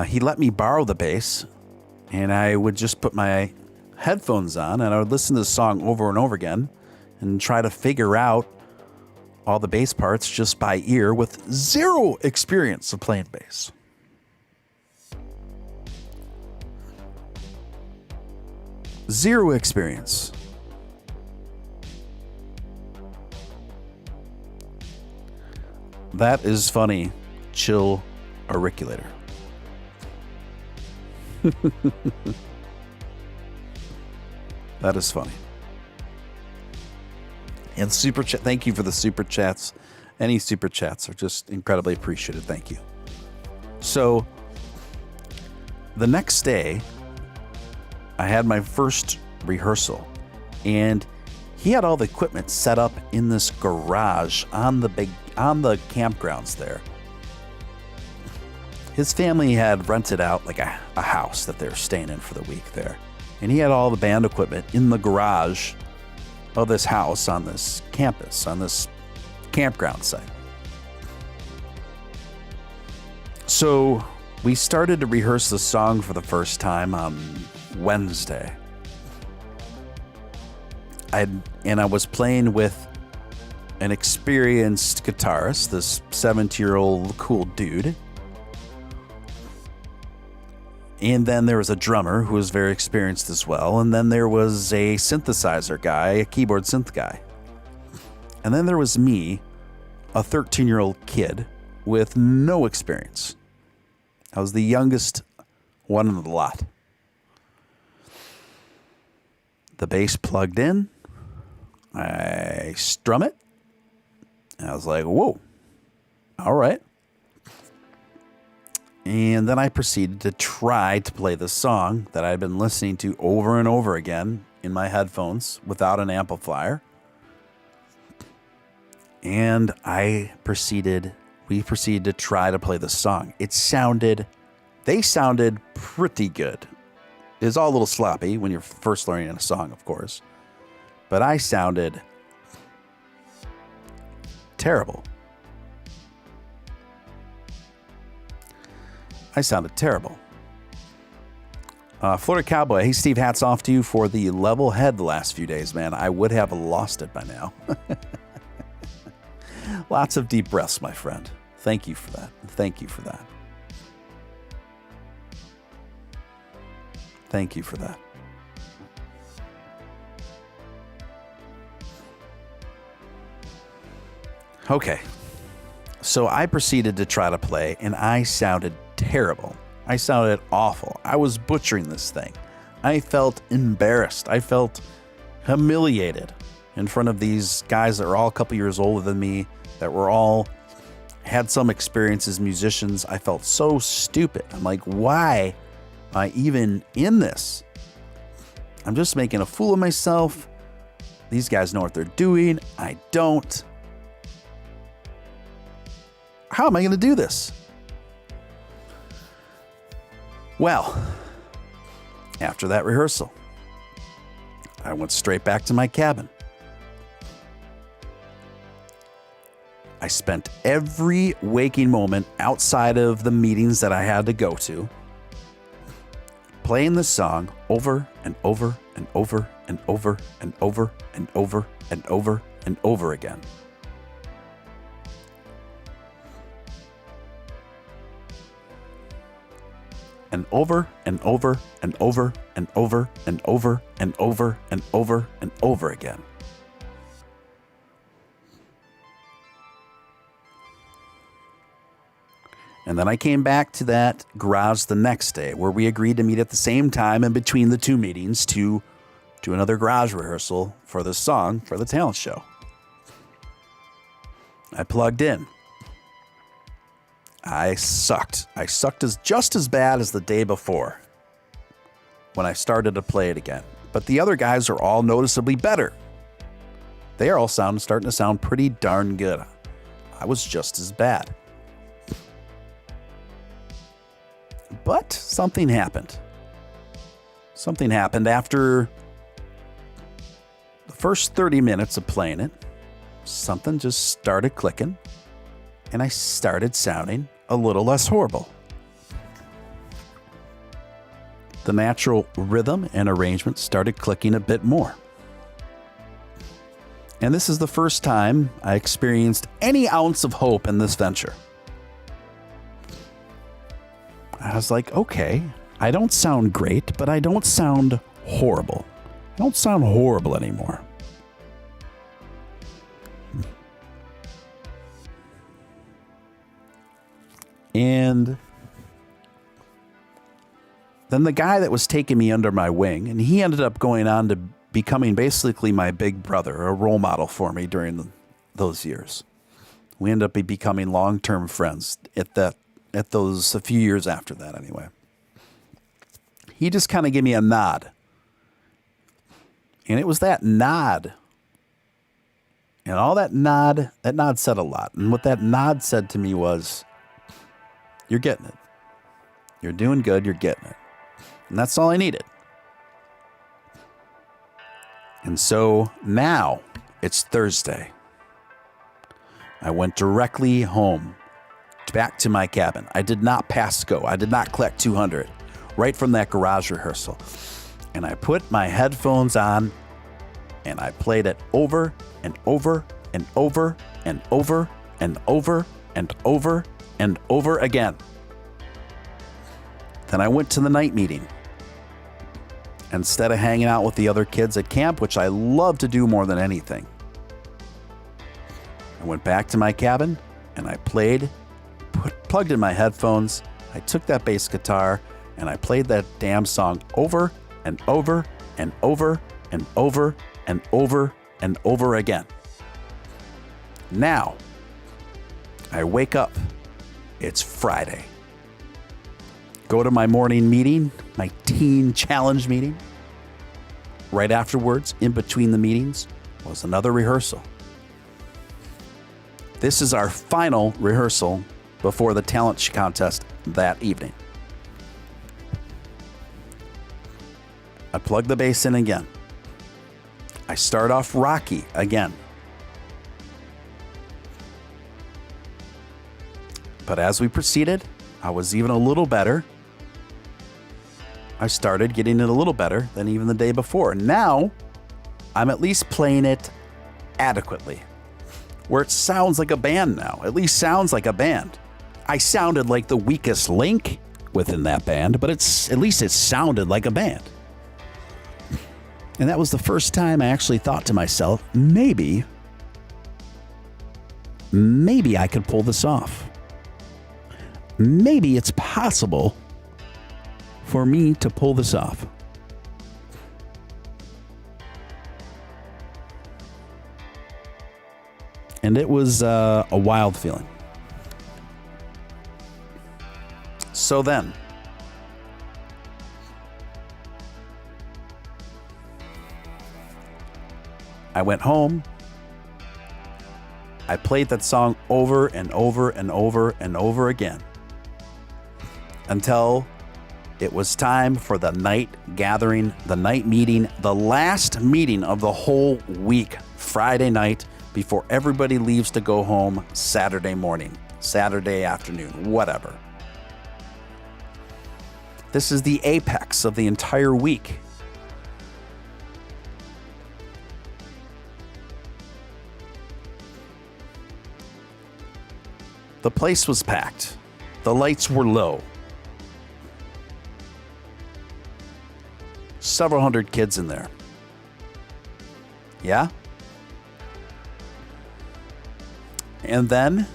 [SPEAKER 1] He let me borrow the bass, and I would just put my headphones on, and I would listen to the song over and over again and try to figure out all the bass parts just by ear with zero experience of playing bass. Zero experience. That is funny. Chill auriculator. That is funny. And super chat. Thank you for the super chats. Any super chats are just incredibly appreciated. Thank you. So the next day, I had my first rehearsal, and he had all the equipment set up in this garage on the campgrounds there. His family had rented out like a house that they were staying in for the week there. And he had all the band equipment in the garage of this house on this campus, on this campground site. So we started to rehearse the song for the first time on Wednesday. I was playing with an experienced guitarist, this 70-year-old cool dude. And then there was a drummer who was very experienced as well. And then there was a synthesizer guy, a keyboard synth guy. And then there was me, a 13-year-old kid with no experience. I was the youngest one in the lot. The bass plugged in. I strum it. And I was like, whoa, all right. And then I proceeded to try to play the song that I'd been listening to over and over again in my headphones without an amplifier. And we proceeded to try to play the song. They sounded pretty good. It was all a little sloppy when you're first learning a song, of course. But I sounded terrible. Florida Cowboy, hey Steve, hats off to you for the level head the last few days, man. I would have lost it by now. Lots of deep breaths, my friend. Thank you for that. Thank you for that. Thank you for that. Okay. So I proceeded to try to play, and I sounded terrible. I sounded awful. I was butchering this thing. I felt embarrassed. I felt humiliated in front of these guys that were all a couple years older than me, that were all had some experience as musicians. I felt so stupid. I'm like, why am I even in this? I'm just making a fool of myself. These guys know what they're doing. I don't. How am I going to do this? Well, after that rehearsal, I went straight back to my cabin. I spent every waking moment outside of the meetings that I had to go to playing the song over and over and over and over and over and over and over and over again. And over and over and over and over and over and over and over and over again. And then I came back to that garage the next day where we agreed to meet at the same time in between the two meetings to do another garage rehearsal for the song for the talent show. I plugged in. I sucked. I sucked just as bad as the day before when I started to play it again. But the other guys are all noticeably better. They are all starting to sound pretty darn good. I was just as bad. But something happened. Something happened after the first 30 minutes of playing it. Something just started clicking, and I started sounding a little less horrible. The natural rhythm and arrangement started clicking a bit more. And this is the first time I experienced any ounce of hope in this venture. I was like, okay, I don't sound great, but I don't sound horrible. I don't sound horrible anymore. And then the guy that was taking me under my wing, and he ended up going on to becoming basically my big brother, a role model for me during those years. We ended up becoming long-term friends a few years after that anyway. He just kind of gave me a nod. And it was that nod. And all that nod said a lot. And what that nod said to me was, you're getting it. You're doing good, you're getting it. And that's all I needed. And so now it's Thursday. I went directly home walked back to my cabin. I did not pass go. I did not collect 200 right from that garage rehearsal. And I put my headphones on and I played it over and over and over and over and over and over and over again. Then I went to the night meeting. Instead of hanging out with the other kids at camp, which I love to do more than anything, I went back to my cabin and I plugged in my headphones. I took that bass guitar and I played that damn song over and over and over and over and over and over again. Now, I wake up. It's Friday. Go to my morning meeting, my teen challenge meeting. Right afterwards, in between the meetings, was another rehearsal. This is our final rehearsal before the talent contest that evening. I plug the bass in again. I start off rocky again. But as we proceeded, I was even a little better. I started getting it a little better than even the day before. Now, I'm at least playing it adequately, where it sounds like a band now. At least sounds like a band. I sounded like the weakest link within that band, but at least it sounded like a band. And that was the first time I actually thought to myself, maybe I could pull this off. Maybe it's possible for me to pull this off. And it was a wild feeling. So then, I went home. I played that song over and over and over and over again until it was time for the night gathering, the night meeting, the last meeting of the whole week, Friday night, before everybody leaves to go home Saturday morning, Saturday afternoon, whatever. This is the apex of the entire week. The place was packed. The lights were low. Several hundred kids in there. Yeah? And then,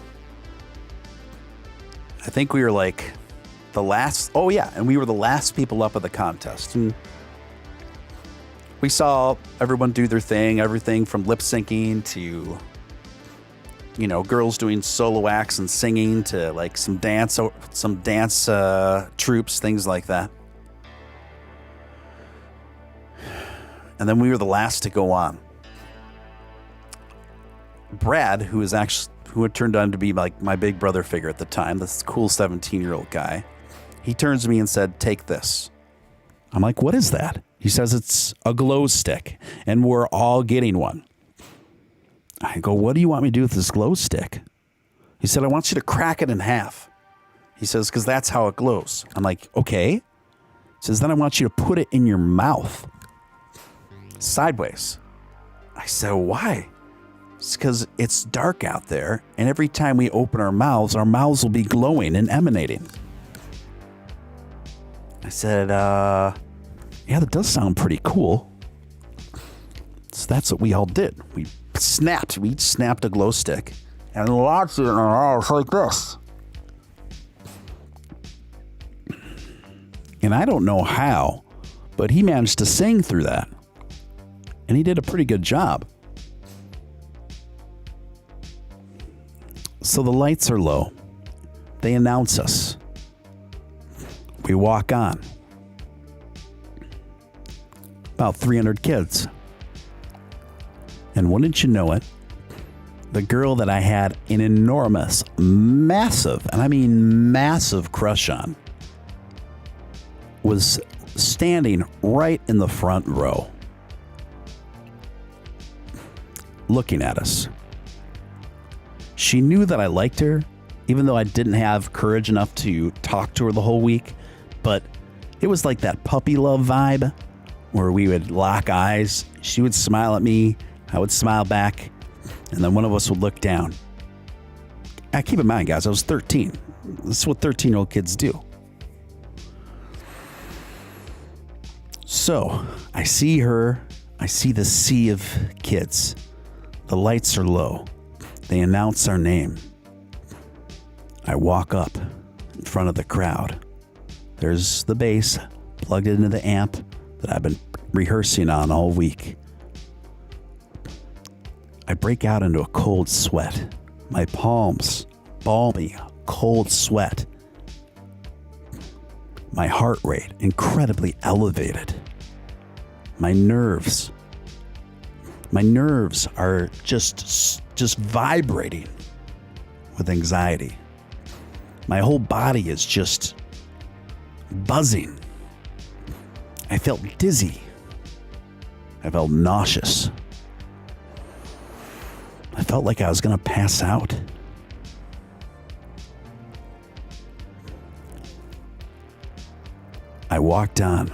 [SPEAKER 1] I think we were like the last, and we were the last people up at the contest. And we saw everyone do their thing, everything from lip syncing to, girls doing solo acts and singing to like some dance troops, things like that. And then we were the last to go on. Brad, who had turned out to be like my big brother figure at the time, this cool 17-year-old guy, he turns to me and said, "Take this." I'm like, "What is that?" He says, "It's a glow stick, and we're all getting one." I go, "What do you want me to do with this glow stick?" He said, "I want you to crack it in half." He says, "Because that's how it glows." I'm like, "Okay." He says, "Then I want you to put it in your mouth. Sideways." I said, "Why?" It's because it's dark out there, and every time we open our mouths will be glowing and emanating. I said, yeah, that does sound pretty cool. So that's what we all did. We each snapped a glow stick and launched it in our mouths like this. And I don't know how, but he managed to sing through that. And he did a pretty good job. So the lights are low. They announce us. We walk on. About 300 kids. And wouldn't you know it, the girl that I had an enormous, massive, and I mean massive crush on was standing right in the front row, looking at us. She knew that I liked her, even though I didn't have courage enough to talk to her the whole week, but it was like that puppy love vibe where we would lock eyes. She would smile at me, I would smile back, and then one of us would look down. Keep in mind, guys, I was 13. This is what 13-year-old kids do. So I see her. I see the sea of kids. The lights are low. They announce our name. I walk up in front of the crowd. There's the bass plugged into the amp that I've been rehearsing on all week. I break out into a cold sweat. My palms, balmy, cold sweat. My heart rate incredibly elevated. My nerves are just vibrating with anxiety. My whole body is just buzzing. I felt dizzy. I felt nauseous. I felt like I was going to pass out. I walked on.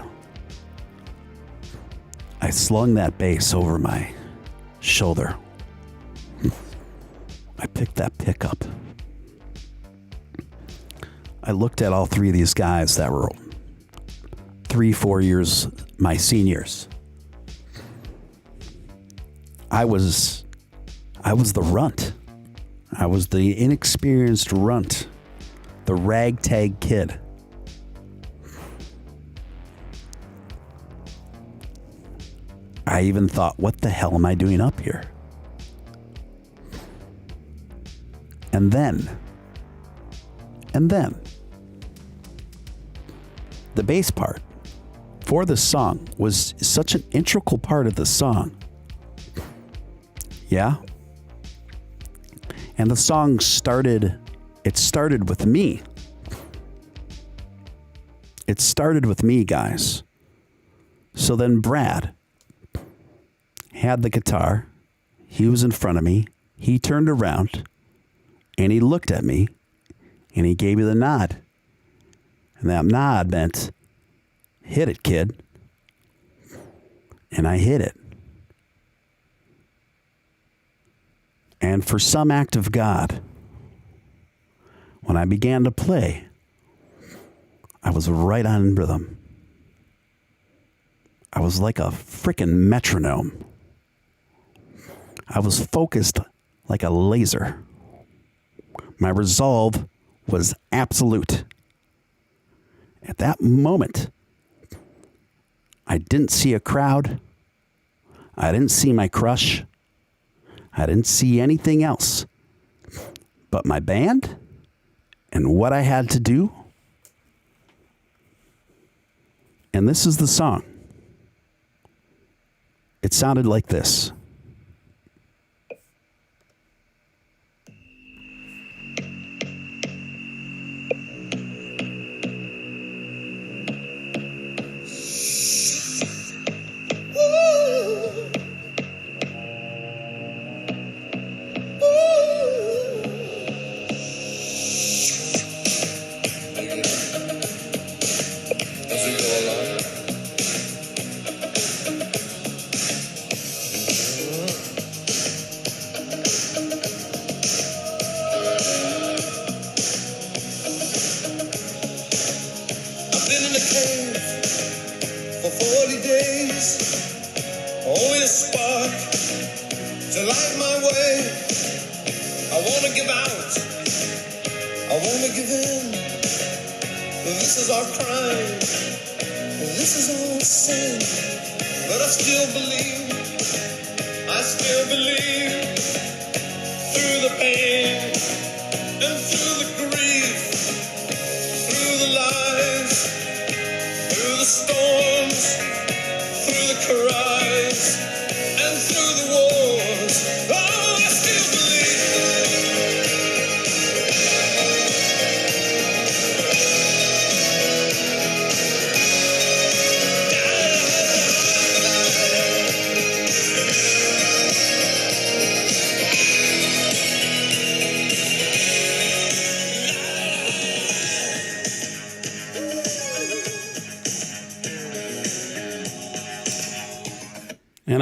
[SPEAKER 1] I slung that bass over my shoulder. I picked that pickup. I looked at all three of these guys that were 3-4 years my seniors. I was the runt. I was the inexperienced runt, the ragtag kid. I even thought, what the hell am I doing up here? And then, the bass part for the song was such an integral part of the song. Yeah? And the song started with me. It started with me, guys. So then Brad had the guitar. He was in front of me. He turned around and he looked at me and he gave me the nod. And that nod meant, hit it, kid. And I hit it. And for some act of God, when I began to play, I was right on rhythm. I was like a freaking metronome. I was focused like a laser. My resolve was absolute. At that moment, I didn't see a crowd. I didn't see my crush. I didn't see anything else but my band and what I had to do. And this is the song. It sounded like this.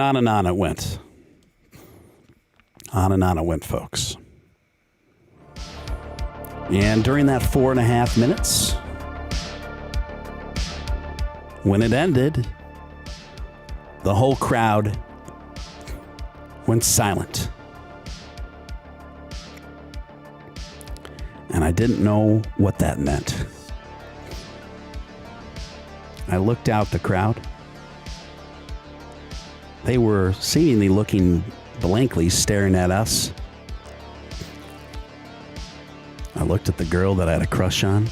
[SPEAKER 1] And on it went. On and on it went, folks. And during that 4.5 minutes, when it ended, the whole crowd went silent. And I didn't know what that meant. I looked out the crowd. They were seemingly looking blankly, staring at us. I looked at the girl that I had a crush on.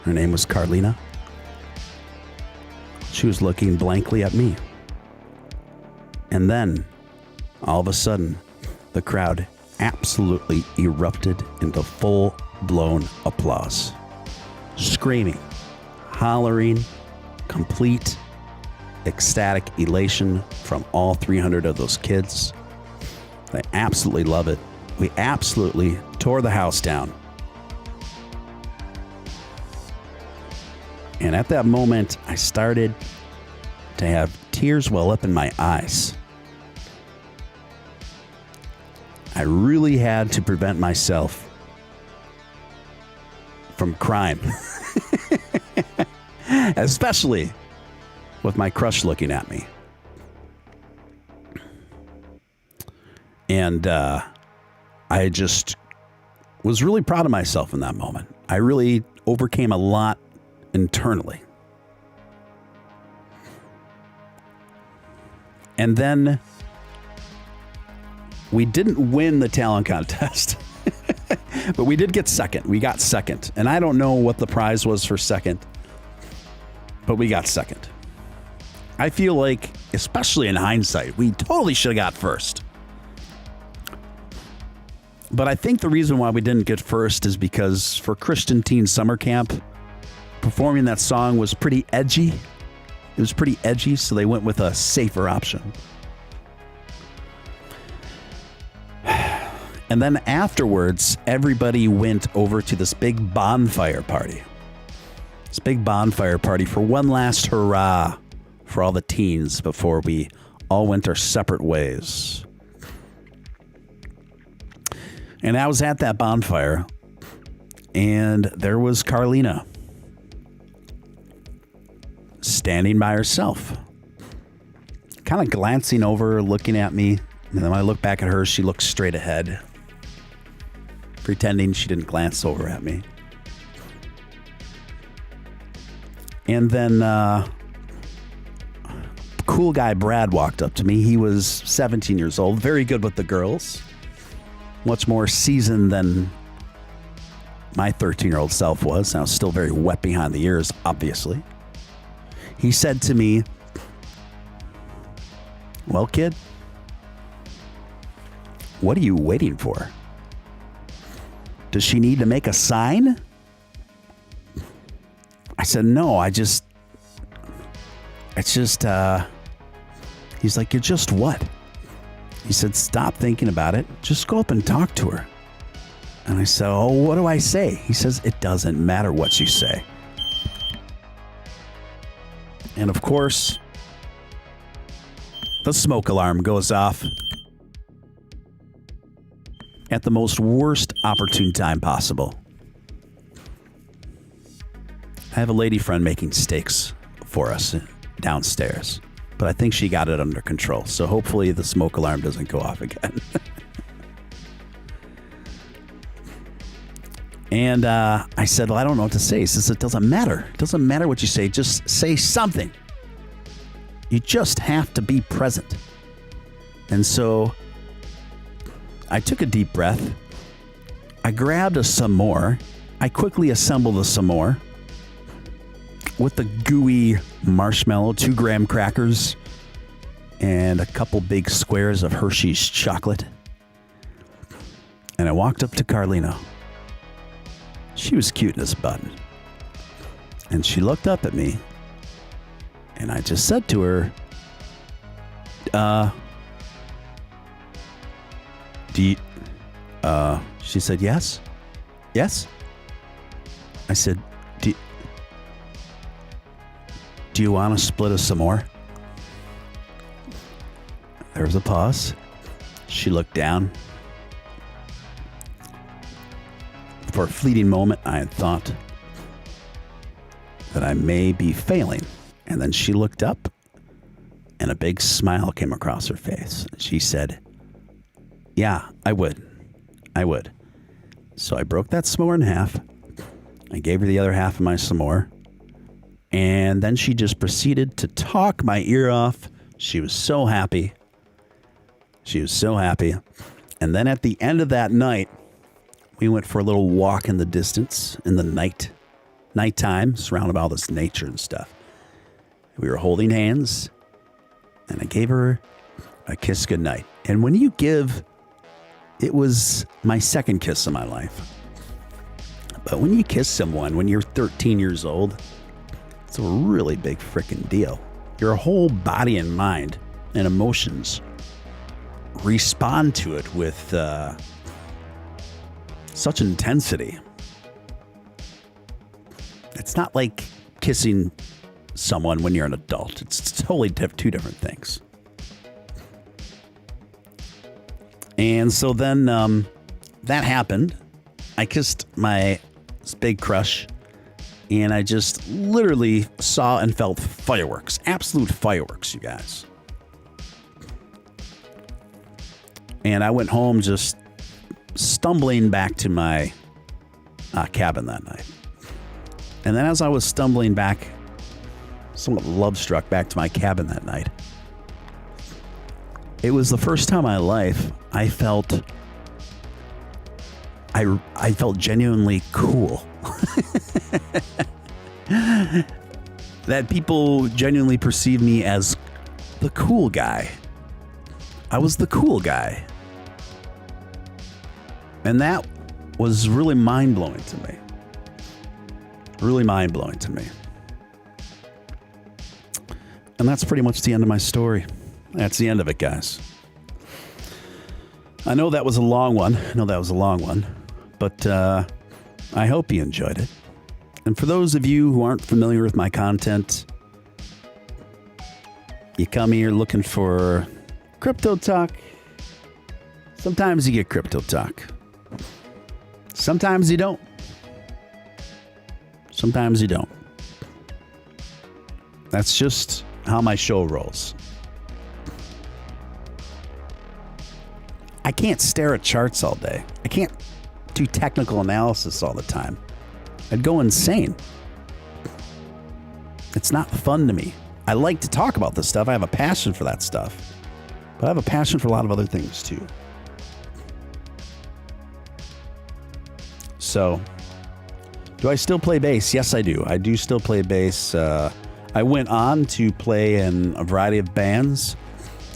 [SPEAKER 1] Her name was Carlina. She was looking blankly at me. And then, all of a sudden, the crowd absolutely erupted into full-blown applause. Screaming, hollering, complete ecstatic elation from all 300 of those kids. They absolutely love it. We absolutely tore the house down. And at that moment, I started to have tears well up in my eyes. I really had to prevent myself from crying. Especially with my crush looking at me. And I just was really proud of myself in that moment. I really overcame a lot internally. And then we didn't win the talent contest, but we did get second. We got second. And I don't know what the prize was for second, but we got second. I feel like, especially in hindsight, we totally should have got first. But I think the reason why we didn't get first is because for Christian Teen Summer Camp, performing that song was pretty edgy. It was pretty edgy, so they went with a safer option. And then afterwards, everybody went over to this big bonfire party. This big bonfire party for one last hurrah for all the teens before we all went our separate ways. And I was at that bonfire, and there was Carlina standing by herself, kind of glancing over, looking at me. And then when I look back at her, she looks straight ahead, pretending she didn't glance over at me. And then cool guy Brad walked up to me. He was 17 years old, very good with the girls, much more seasoned than my 13-year-old self was. I was still very wet behind the ears, obviously. He said to me, "Well, kid, what are you waiting for? Does she need to make a sign?" I said, "No, it's just, he's like, "You're just what?" He said, "Stop thinking about it. Just go up and talk to her." And I said, "Oh, what do I say?" He says, "It doesn't matter what you say." And of course, the smoke alarm goes off at the most worst opportune time possible. I have a lady friend making steaks for us downstairs, but I think she got it under control. So hopefully the smoke alarm doesn't go off again. And I said, "Well, I don't know what to say." He says, "It doesn't matter. It doesn't matter what you say. Just say something. You just have to be present." And so I took a deep breath. I grabbed a s'more. I quickly assembled a s'more with the gooey marshmallow, 2 graham crackers, and a couple big squares of Hershey's chocolate. And I walked up to Carlina. She was cute as a button. And she looked up at me, and I just said to her, she said, "Yes. Yes." I said, do you want to split us some more?" There was a pause. She looked down. For a fleeting moment, I had thought that I may be failing. And then she looked up, and a big smile came across her face. She said, yeah, I would. I would. So I broke that s'more in half. I gave her the other half of my s'more. And then she just proceeded to talk my ear off. She was so happy. She was so happy. And then at the end of that night, we went for a little walk in the distance in the nighttime, surrounded by all this nature and stuff. We were holding hands, and I gave her a kiss goodnight. And when you give, it was my second kiss of my life. But when you kiss someone when you're 13 years old, it's a really big freaking deal. Your whole body and mind and emotions respond to it with such intensity. It's not like kissing someone when you're an adult. It's totally two different things. And so then that happened. I kissed my big crush, and I just literally saw and felt fireworks. Absolute fireworks, you guys. And I went home just stumbling back to my cabin that night. And then as I was stumbling back, somewhat love-struck back to my cabin that night, it was the first time in my life I felt genuinely cool. That people genuinely perceived me as the cool guy. I was the cool guy. And that was really mind-blowing to me. Really mind-blowing to me. And that's pretty much the end of my story. That's the end of it, guys. I know that was a long one. But I hope you enjoyed it. And for those of you who aren't familiar with my content, you come here looking for crypto talk. Sometimes you get crypto talk. Sometimes you don't. Sometimes you don't. That's just how my show rolls. I can't stare at charts all day. I can't do technical analysis all the time. I'd go insane. It's not fun to me. I like to talk about this stuff. I have a passion for that stuff. But I have a passion for a lot of other things too. So, do I still play bass? Yes, I do. I do still play bass. I went on to play in a variety of bands,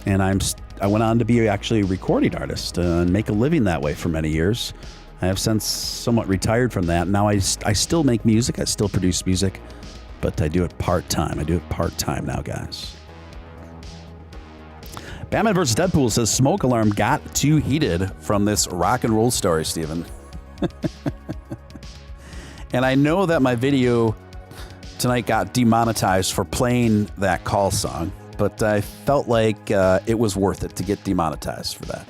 [SPEAKER 1] and I went on to be actually a recording artist and make a living that way for many years. I have since somewhat retired from that. Now I still make music. I still produce music, but I do it part-time. Now, guys. Batman vs. Deadpool says, smoke alarm got too heated from this rock and roll story, Steven. And I know that my video tonight got demonetized for playing that call song, but I felt like it was worth it to get demonetized for that.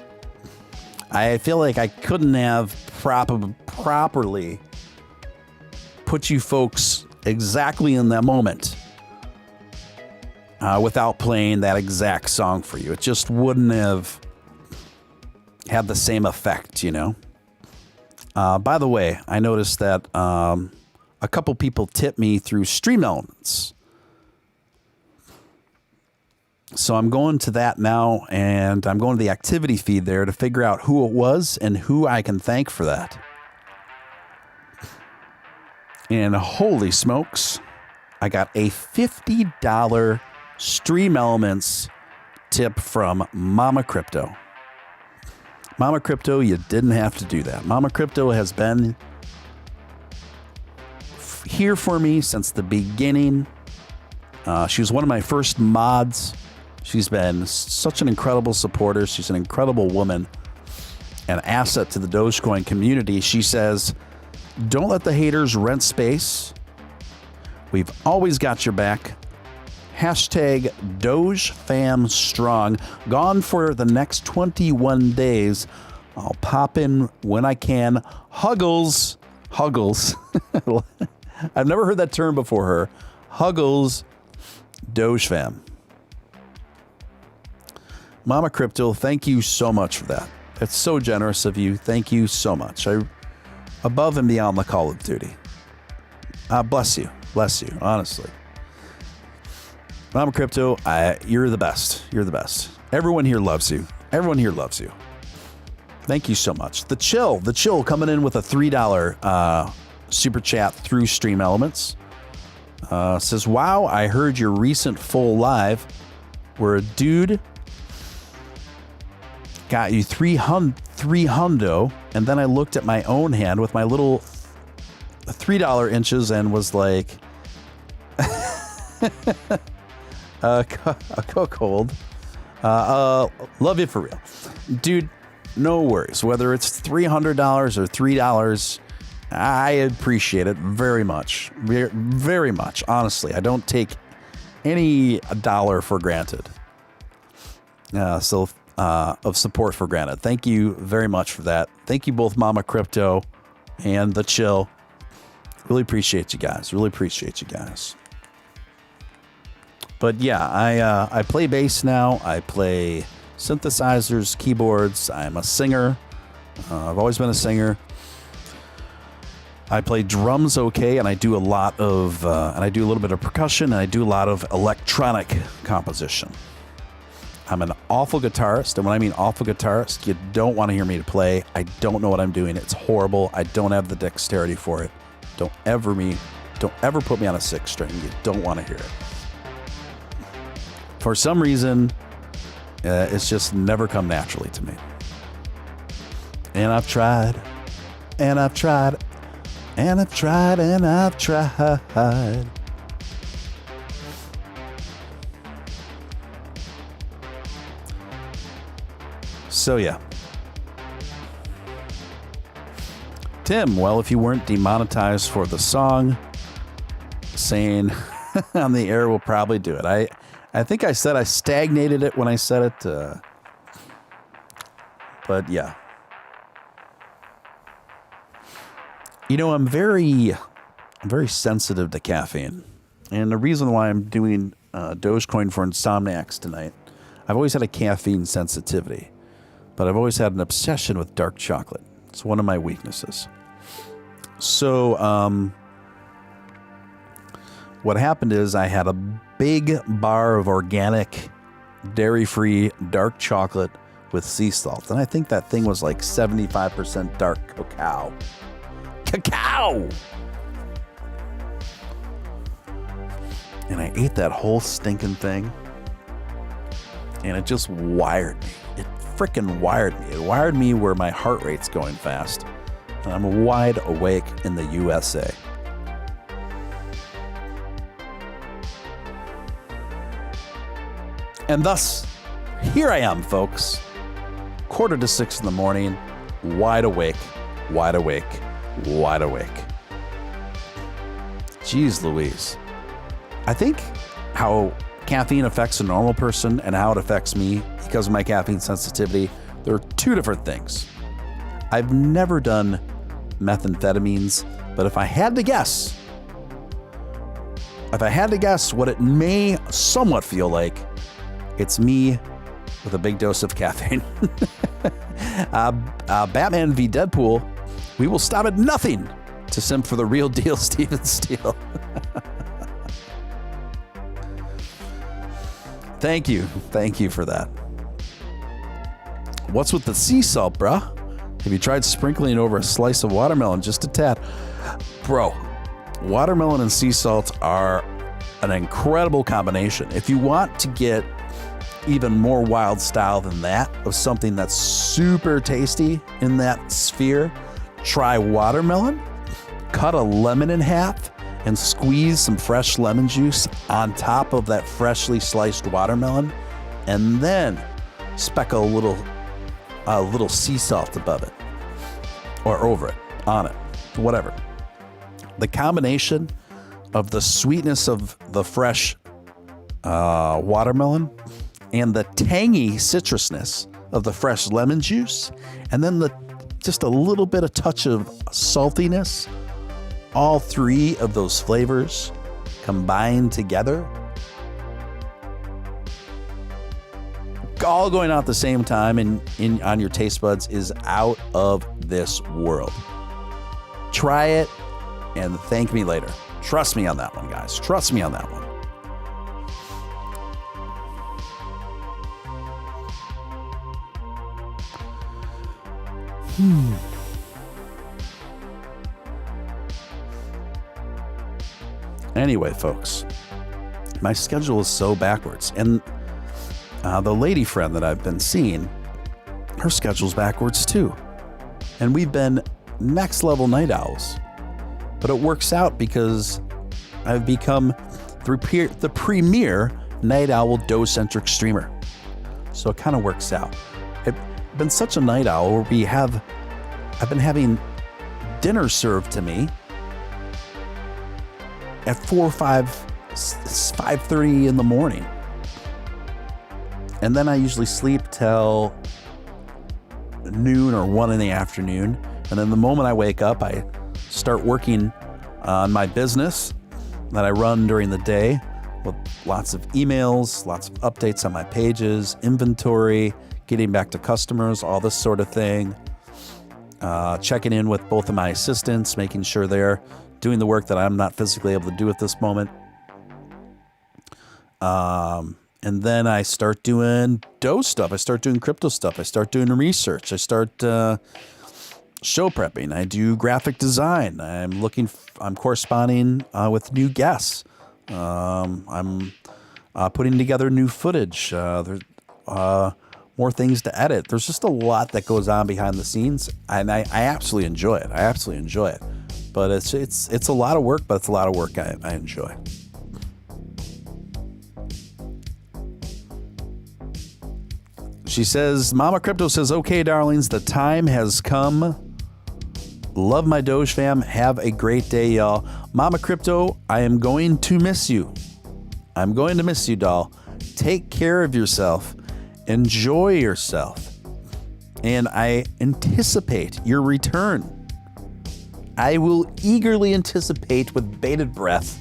[SPEAKER 1] I feel like I couldn't have properly put you folks exactly in that moment without playing that exact song for you. It just wouldn't have had the same effect, you know? By the way, I noticed that a couple people tipped me through Stream Elements. So I'm going to that now, and I'm going to the activity feed there to figure out who it was and who I can thank for that. And holy smokes, I got a $50 Stream Elements tip from Mama Crypto. Mama Crypto, you didn't have to do that. Mama Crypto has been here for me since the beginning. She was one of my first mods. She's been such an incredible supporter. She's an incredible woman, an asset to the Dogecoin community. She says, don't let the haters rent space. We've always got your back. Hashtag DogeFamStrong. Gone for the next 21 days. I'll pop in when I can. Huggles. Huggles. I've never heard that term before her. Huggles. DogeFam. Mama Crypto, thank you so much for that. It's so generous of you. Thank you so much. Above and beyond the Call of Duty. Bless you. Bless you, honestly. Mama Crypto, you're the best. You're the best. Everyone here loves you. Everyone here loves you. Thank you so much. The Chill coming in with a $3 super chat through Stream Elements. Says, wow, I heard your recent full live where a dude got you 300, and then I looked at my own hand with my little $3 inches and was like, cold. Love you for real. Dude, no worries. Whether it's $300 or $3, I appreciate it very much. Very, very much. Honestly, I don't take any dollar for granted. Of support for granted. Thank you very much for that. Thank you both, Mama Crypto and the Chill. Really appreciate you guys. Really appreciate you guys. But yeah, I play bass now. I play synthesizers, keyboards. I'm a singer. I've always been a singer. I play drums okay, and I do a lot of, and I do a little bit of percussion, and I do a lot of electronic composition. I'm an awful guitarist, and when I mean awful guitarist, you don't want to hear me play. I don't know what I'm doing. It's horrible. I don't have the dexterity for it. Don't ever put me on a 6 string. You don't want to hear it. For some reason, it's just never come naturally to me. And I've tried, and I've tried, and I've tried, and I've tried. So yeah. Tim, well, if you weren't demonetized for the song, saying on the air will probably do it. I think I said I stagnated it when I said it. But yeah. You know, I'm very sensitive to caffeine. And the reason why I'm doing Dogecoin for Insomniacs tonight, I've always had a caffeine sensitivity. But I've always had an obsession with dark chocolate. It's one of my weaknesses. So, what happened is I had a big bar of organic, dairy-free dark chocolate with sea salt. And I think that thing was like 75% dark cacao. Cacao! And I ate that whole stinking thing. And it just wired me. It freaking wired me. It wired me where my heart rate's going fast. And I'm wide awake in the USA. And thus, here I am, folks. 5:45 in the morning, wide awake, wide awake, wide awake. Jeez Louise. I think how caffeine affects a normal person and how it affects me because of my caffeine sensitivity, there are two different things. I've never done methamphetamines, but if I had to guess what it may somewhat feel like, it's me with a big dose of caffeine. Batman v Deadpool, we will stop at nothing to simp for the real deal, Steven Steele. Thank you for that. What's with the sea salt, bruh? Have you tried sprinkling it over a slice of watermelon just a tad? Bro, watermelon and sea salt are an incredible combination. If you want to get even more wild style than that, of something that's super tasty in that sphere, try watermelon, cut a lemon in half, and squeeze some fresh lemon juice on top of that freshly sliced watermelon, and then speckle a little sea salt above it, or over it, on it, whatever. The combination of the sweetness of the fresh watermelon, and the tangy citrusness of the fresh lemon juice, and then just a little bit of touch of saltiness. All three of those flavors combined together, all going out at the same time and on your taste buds, is out of this world. Try it and thank me later. Trust me on that one, guys. Trust me on that one. Anyway, folks, my schedule is so backwards. And the lady friend that I've been seeing, her schedule's backwards too. And we've been next level night owls. But it works out because I've become the premier night owl doe-centric streamer. So it kind of works out. I've been such a night owl where I've been having dinner served to me at 5:30 in the morning. And then I usually sleep till noon or 1 in the afternoon. And then the moment I wake up, I start working on my business that I run during the day with lots of emails, lots of updates on my pages, inventory, getting back to customers, all this sort of thing. Checking in with both of my assistants, making sure they're doing the work that I'm not physically able to do at this moment. And then I start doing doe stuff. I start doing crypto stuff. I start doing research. I start show prepping. I do graphic design. I'm corresponding with new guests. I'm putting together new footage. There's more things to edit. There's just a lot that goes on behind the scenes, and I absolutely enjoy it. But it's a lot of work, but it's a lot of work I enjoy. She says, Mama Crypto says, okay, darlings, the time has come. Love my Doge fam. Have a great day, y'all. Mama Crypto, I am going to miss you. I'm going to miss you, doll. Take care of yourself. Enjoy yourself. And I anticipate your return. I will eagerly anticipate with bated breath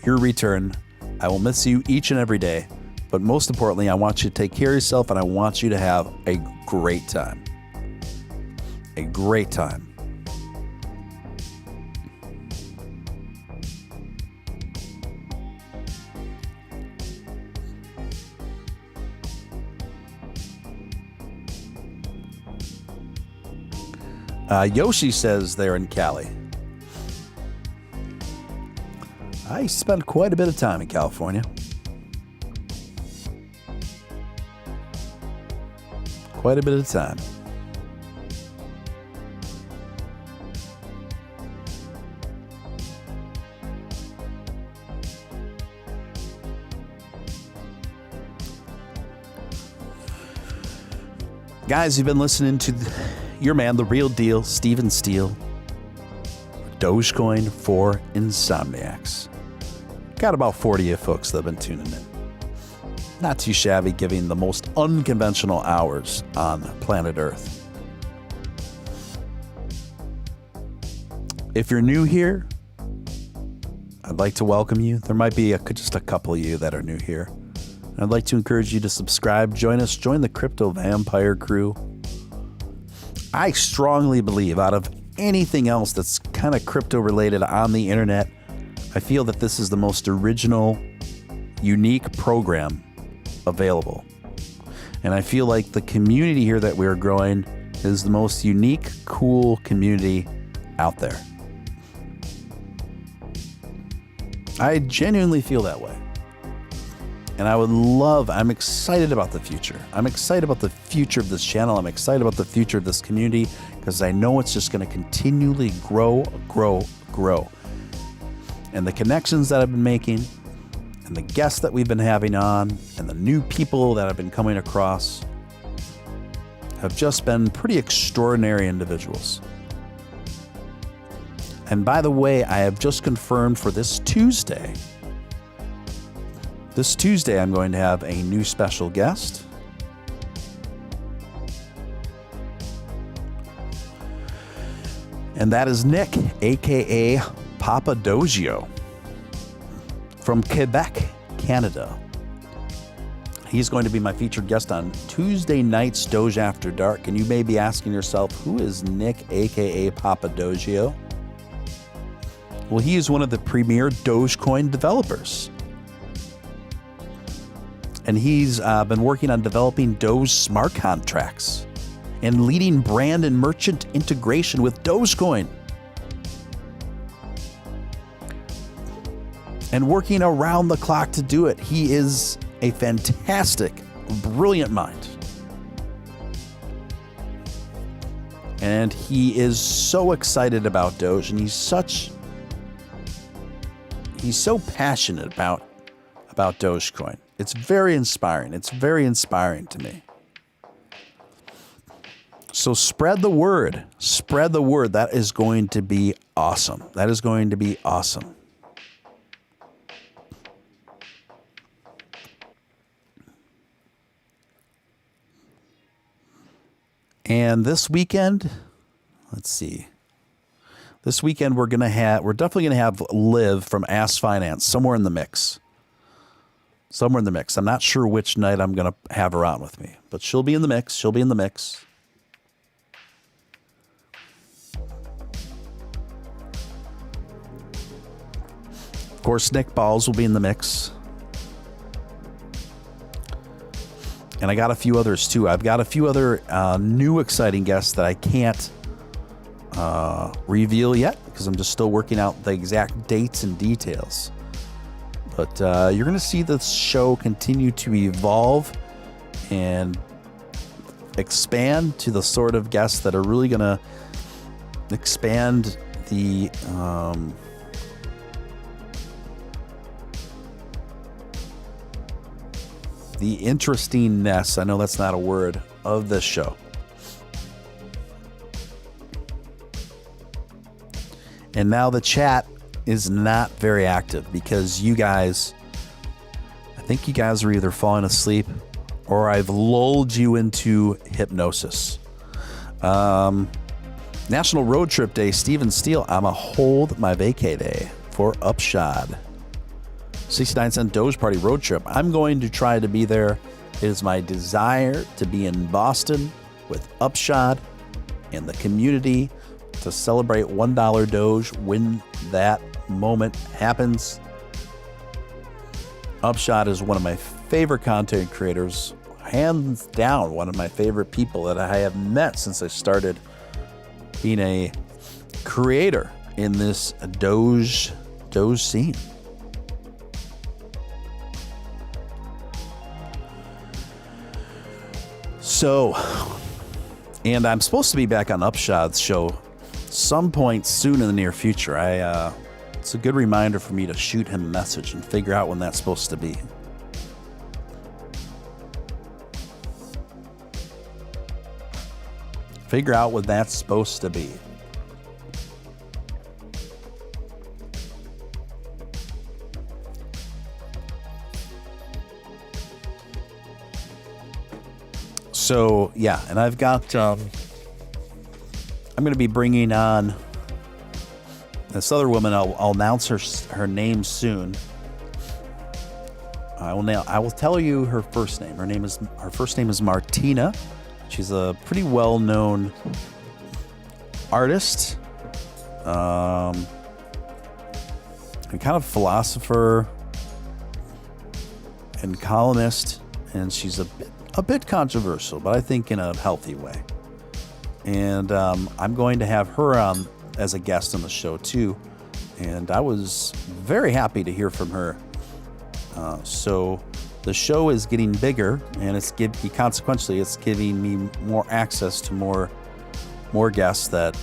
[SPEAKER 1] your return. I will miss you each and every day. But most importantly, I want you to take care of yourself, and I want you to have a great time. A great time. Yoshi says they're in Cali. I spent quite a bit of time in California. Quite a bit of time. Guys, you've been listening to your man, the real deal, Steven Steele. Dogecoin for Insomniacs. Got about 40 of folks that have been tuning in. Not too shabby, giving the most unconventional hours on planet Earth. If you're new here, I'd like to welcome you. There might be just a couple of you that are new here. I'd like to encourage you to subscribe, join us, join the Crypto Vampire crew. I strongly believe out of anything else that's kind of crypto related on the internet, I feel that this is the most original, unique program available. And I feel like the community here that we're growing is the most unique, cool community out there. I genuinely feel that way. And I'm excited about the future. I'm excited about the future of this channel. I'm excited about the future of this community because I know it's just going to continually grow. And the connections that I've been making and the guests that we've been having on and the new people that I've been coming across have just been pretty extraordinary individuals. And by the way, I have just confirmed for this Tuesday This Tuesday, I'm going to have a new special guest. And that is Nick, a.k.a. Papa Dogio, from Quebec, Canada. He's going to be my featured guest on Tuesday night's Doge After Dark. And you may be asking yourself, who is Nick, a.k.a. Papa Dogio? Well, he is one of the premier Dogecoin developers. And he's been working on developing Doge smart contracts and leading brand and merchant integration with Dogecoin. And working around the clock to do it. He is a fantastic, brilliant mind. And he is so excited about Doge, and he's so passionate about Dogecoin. It's very inspiring. It's very inspiring to me. So spread the word. Spread the word. That is going to be awesome. That is going to be awesome. And this weekend, let's see. This weekend we're definitely gonna have Liv from Ask Finance somewhere in the mix. Somewhere in the mix. I'm not sure which night I'm gonna have her on with me, but she'll be in the mix. She'll be in the mix. Of course, Nick Balls will be in the mix. And I got a few others too. I've got a few other new exciting guests that I can't reveal yet because I'm just still working out the exact dates and details. But you're going to see this show continue to evolve and expand to the sort of guests that are really going to expand the interestingness, I know that's not a word, of this show. And now the chat is not very active because I think you guys are either falling asleep or I've lulled you into hypnosis. National Road Trip Day, Steven Steele, I'ma hold my vacay day for Upshot. 69-cent Doge Party road trip. I'm going to try to be there. It is my desire to be in Boston with Upshot and the community to celebrate $1 Doge when that moment happens. Upshot is one of my favorite content creators, hands down one of my favorite people that I have met since I started being a creator in this Doge scene. So, and I'm supposed to be back on Upshot's show some point soon in the near future. It's a good reminder for me to shoot him a message and figure out when that's supposed to be. Figure out what that's supposed to be. So, yeah, and I've got, I'm going to be bringing on this other woman. I'll announce her name soon. I will tell you her first name. Her first name is Martina. She's a pretty well-known artist, and kind of philosopher and columnist, and she's a bit controversial, but I think in a healthy way. And I'm going to have her on as a guest on the show too, and I was very happy to hear from her. So the show is getting bigger, and consequently it's giving me more access to more guests that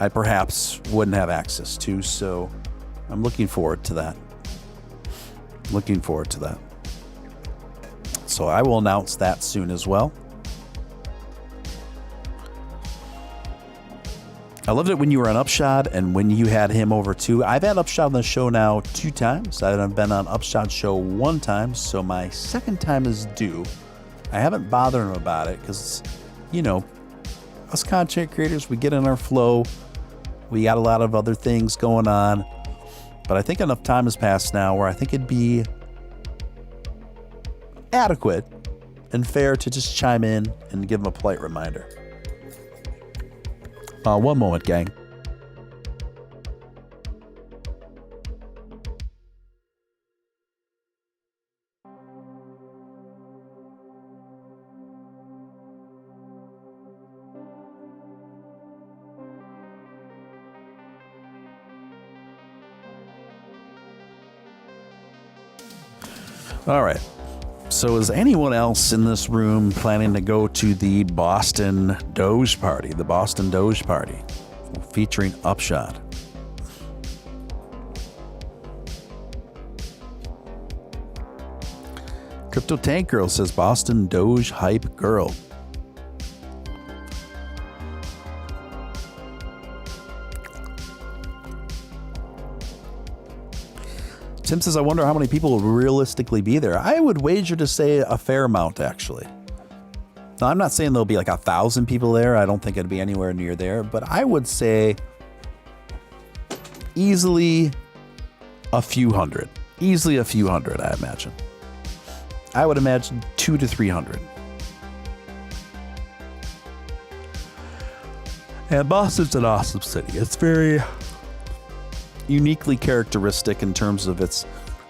[SPEAKER 1] I perhaps wouldn't have access to. So I'm looking forward to that. So I will announce that soon as well. I loved it when you were on Upshot and when you had him over too. I've had Upshot on the show now 2 times. I've been on Upshot show 1 time, so my second time is due. I haven't bothered him about it because, you know, us content creators, we get in our flow. We got a lot of other things going on. But I think enough time has passed now where I think it'd be adequate and fair to just chime in and give him a polite reminder. One moment, gang. All right. So is anyone else in this room planning to go to the Boston Doge Party? The Boston Doge Party featuring Upshot. Crypto Tank Girl says Boston Doge hype girl. Tim says, I wonder how many people will realistically be there. I would wager to say a fair amount, actually. Now, I'm not saying there'll be like 1,000 people there. I don't think it'd be anywhere near there. But I would say easily a few hundred. Easily a few hundred, I imagine. I would imagine 200 to 300. And Boston's an awesome city. It's very uniquely characteristic in terms of its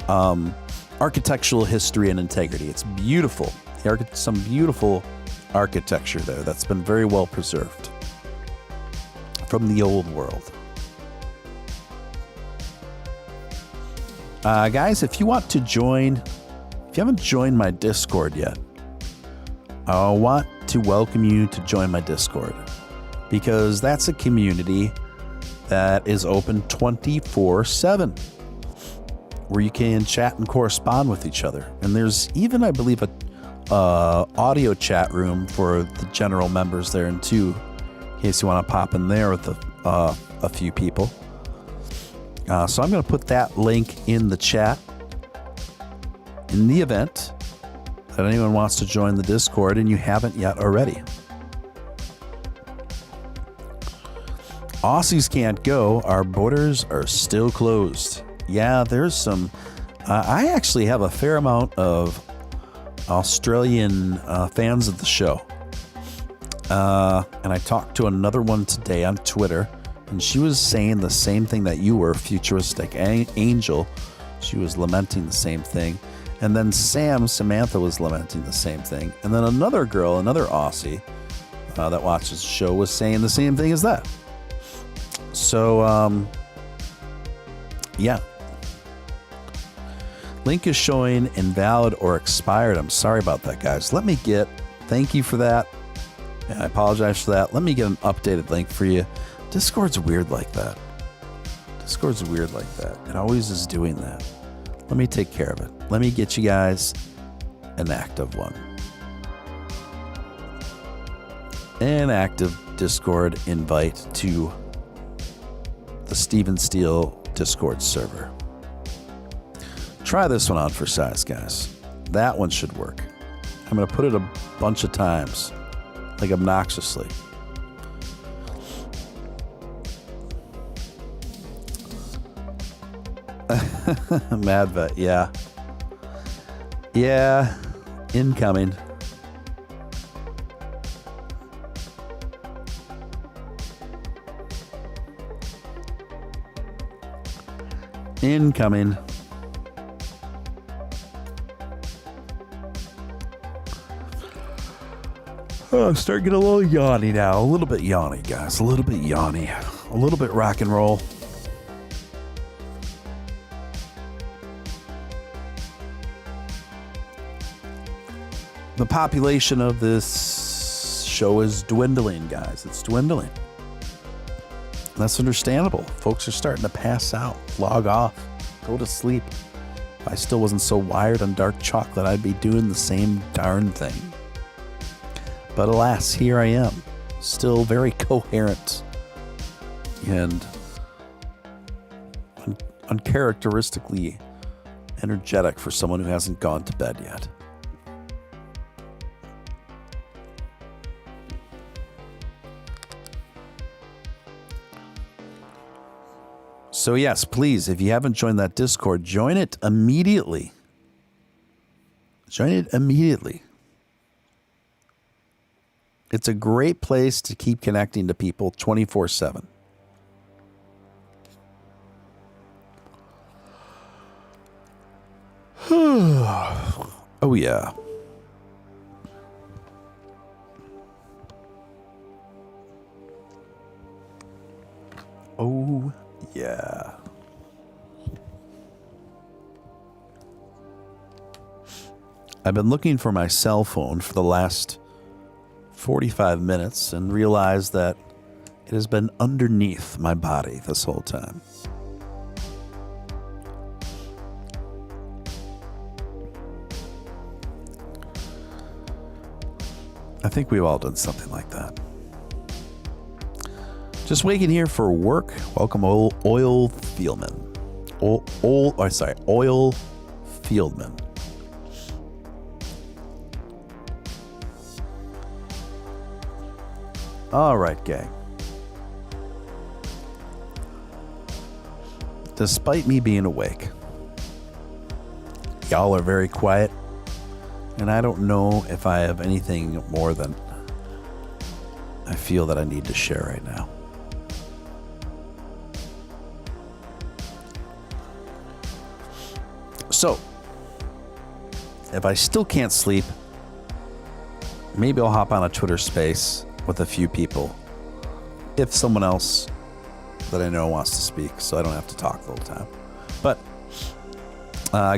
[SPEAKER 1] architectural history and integrity. It's beautiful. Some beautiful architecture there that's been very well preserved from the old world. Guys, if you want to join, if you haven't joined my Discord yet, I want to welcome you to join my Discord because that's a community that is open 24/7, where you can chat and correspond with each other. And there's even, I believe, a audio chat room for the general members there, and too, in case you want to pop in there with a few people. So I'm going to put that link in the chat. In the event that anyone wants to join the Discord and you haven't yet already. Aussies can't go. Our borders are still closed. Yeah, there's some. I actually have a fair amount of Australian fans of the show. And I talked to another one today on Twitter, and she was saying the same thing that you were, Futuristic Angel. She was lamenting the same thing. And then Samantha was lamenting the same thing. And then another girl, another Aussie that watches the show was saying the same thing as that. So, yeah. Link is showing invalid or expired. I'm sorry about that, guys. Thank you for that. And I apologize for that. Let me get an updated link for you. Discord's weird like that. It always is doing that. Let me take care of it. Let me get you guys an active one. An active Discord invite to the Steven Steele Discord server. Try this one out for size, guys. That one should work. I'm going to put it a bunch of times, like obnoxiously. Madvet, yeah. Yeah, incoming. Incoming. Oh, I'm starting to get a little yawny now. A little bit yawny, guys. A little bit yawny. A little bit rock and roll. The population of this show is dwindling, guys. It's dwindling. That's understandable. Folks are starting to pass out, log off, go to sleep. If I still wasn't so wired on dark chocolate, I'd be doing the same darn thing. But alas, here I am, still very coherent and uncharacteristically energetic for someone who hasn't gone to bed yet. So yes, please, if you haven't joined that Discord, join it immediately. Join it immediately. It's a great place to keep connecting to people 24/7. Oh, yeah. Oh, yeah. I've been looking for my cell phone for the last 45 minutes and realized that it has been underneath my body this whole time. I think we've all done something like that. Just waking here for work. Welcome, oil fieldman. Oil fieldman. All right, gang. Despite me being awake, y'all are very quiet, and I don't know if I have anything more than I feel that I need to share right now. So, if I still can't sleep, maybe I'll hop on a Twitter space with a few people, if someone else that I know wants to speak, so I don't have to talk the whole time. But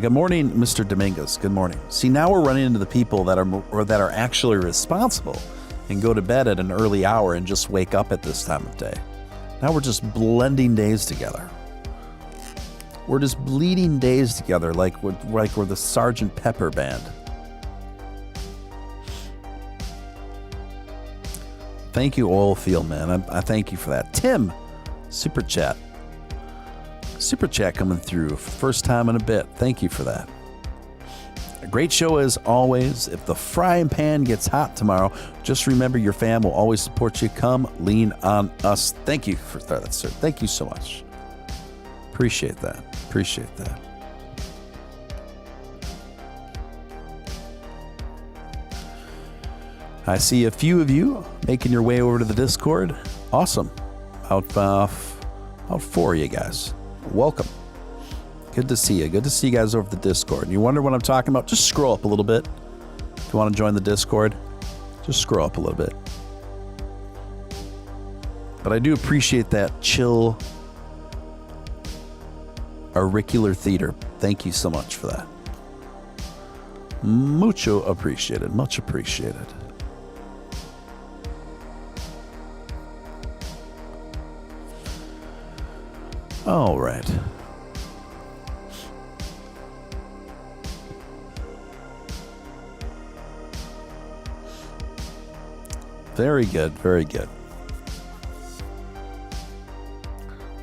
[SPEAKER 1] good morning, Mr. Dominguez. Good morning. See, now we're running into the people that are actually responsible and go to bed at an early hour and just wake up at this time of day. Now we're just blending days together. We're just bleeding days together like we're the Sgt. Pepper band. Thank you, Oilfield Man. I thank you for that. Tim, Superchat. Superchat coming through. First time in a bit. Thank you for that. A great show as always. If the frying pan gets hot tomorrow, just remember your fam will always support you. Come lean on us. Thank you for that, sir. Thank you so much. Appreciate that. Appreciate that. I see a few of you making your way over to the Discord. Awesome. Out for you guys. Welcome. Good to see you. Good to see you guys over the Discord. And you wonder what I'm talking about? Just scroll up a little bit. If you want to join the Discord, just scroll up a little bit. But I do appreciate that chill auricular theater. Thank you so much for that. Mucho appreciated. Much appreciated. All right. Very good. Very good.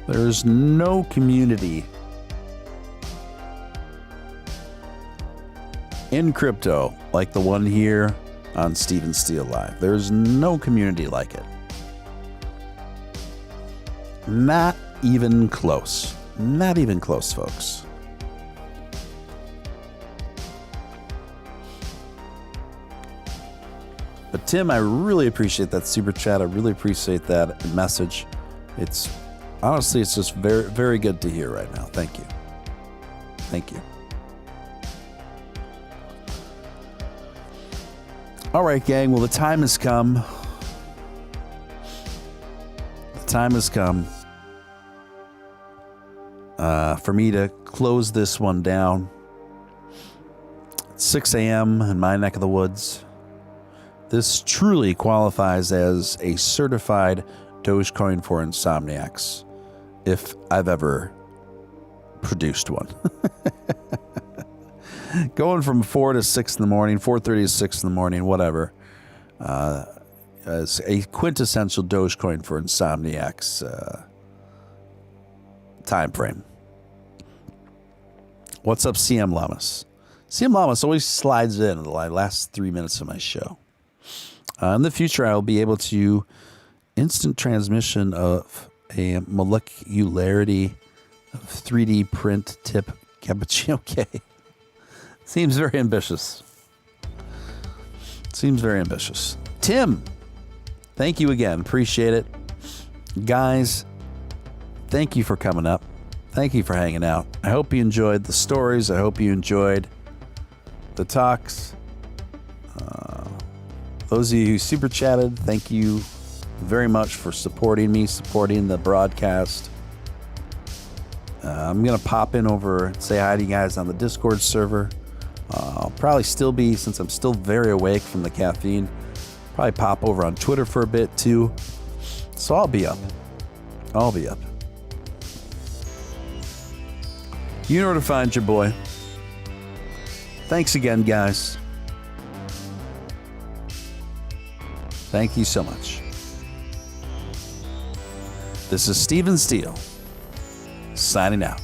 [SPEAKER 1] There's no community in crypto like the one here on Steven Steele Live. There's no community like it. Not even close. Not even close, folks. But Tim, I really appreciate that super chat. I really appreciate that message. It's honestly, it's just very, very good to hear right now. Thank you. Thank you. All right, gang. Well, the time has come. The time has come for me to close this one down. It's 6 a.m. in my neck of the woods. This truly qualifies as a certified Dogecoin for Insomniacs, if I've ever produced one. Going from 4 to 6 in the morning, 4:30 to 6 in the morning, whatever, as a quintessential Dogecoin for Insomniacs time frame. What's up, CM Lamas? CM Lamas always slides in the last 3 minutes of my show. In the future, I will be able to instant transmission of a molecularity of 3D print tip cappuccino. Okay. Seems very ambitious. Tim, thank you again. Appreciate it. Guys, thank you for coming up. Thank you for hanging out. I hope you enjoyed the stories. I hope you enjoyed the talks. Those of you who super chatted, thank you very much for supporting me, supporting the broadcast. I'm going to pop in over and say hi to you guys on the Discord server. I'll probably still be, since I'm still very awake from the caffeine, probably pop over on Twitter for a bit too. So I'll be up. You know where to find your boy. Thanks again, guys. Thank you so much. This is Steven Steele, signing out.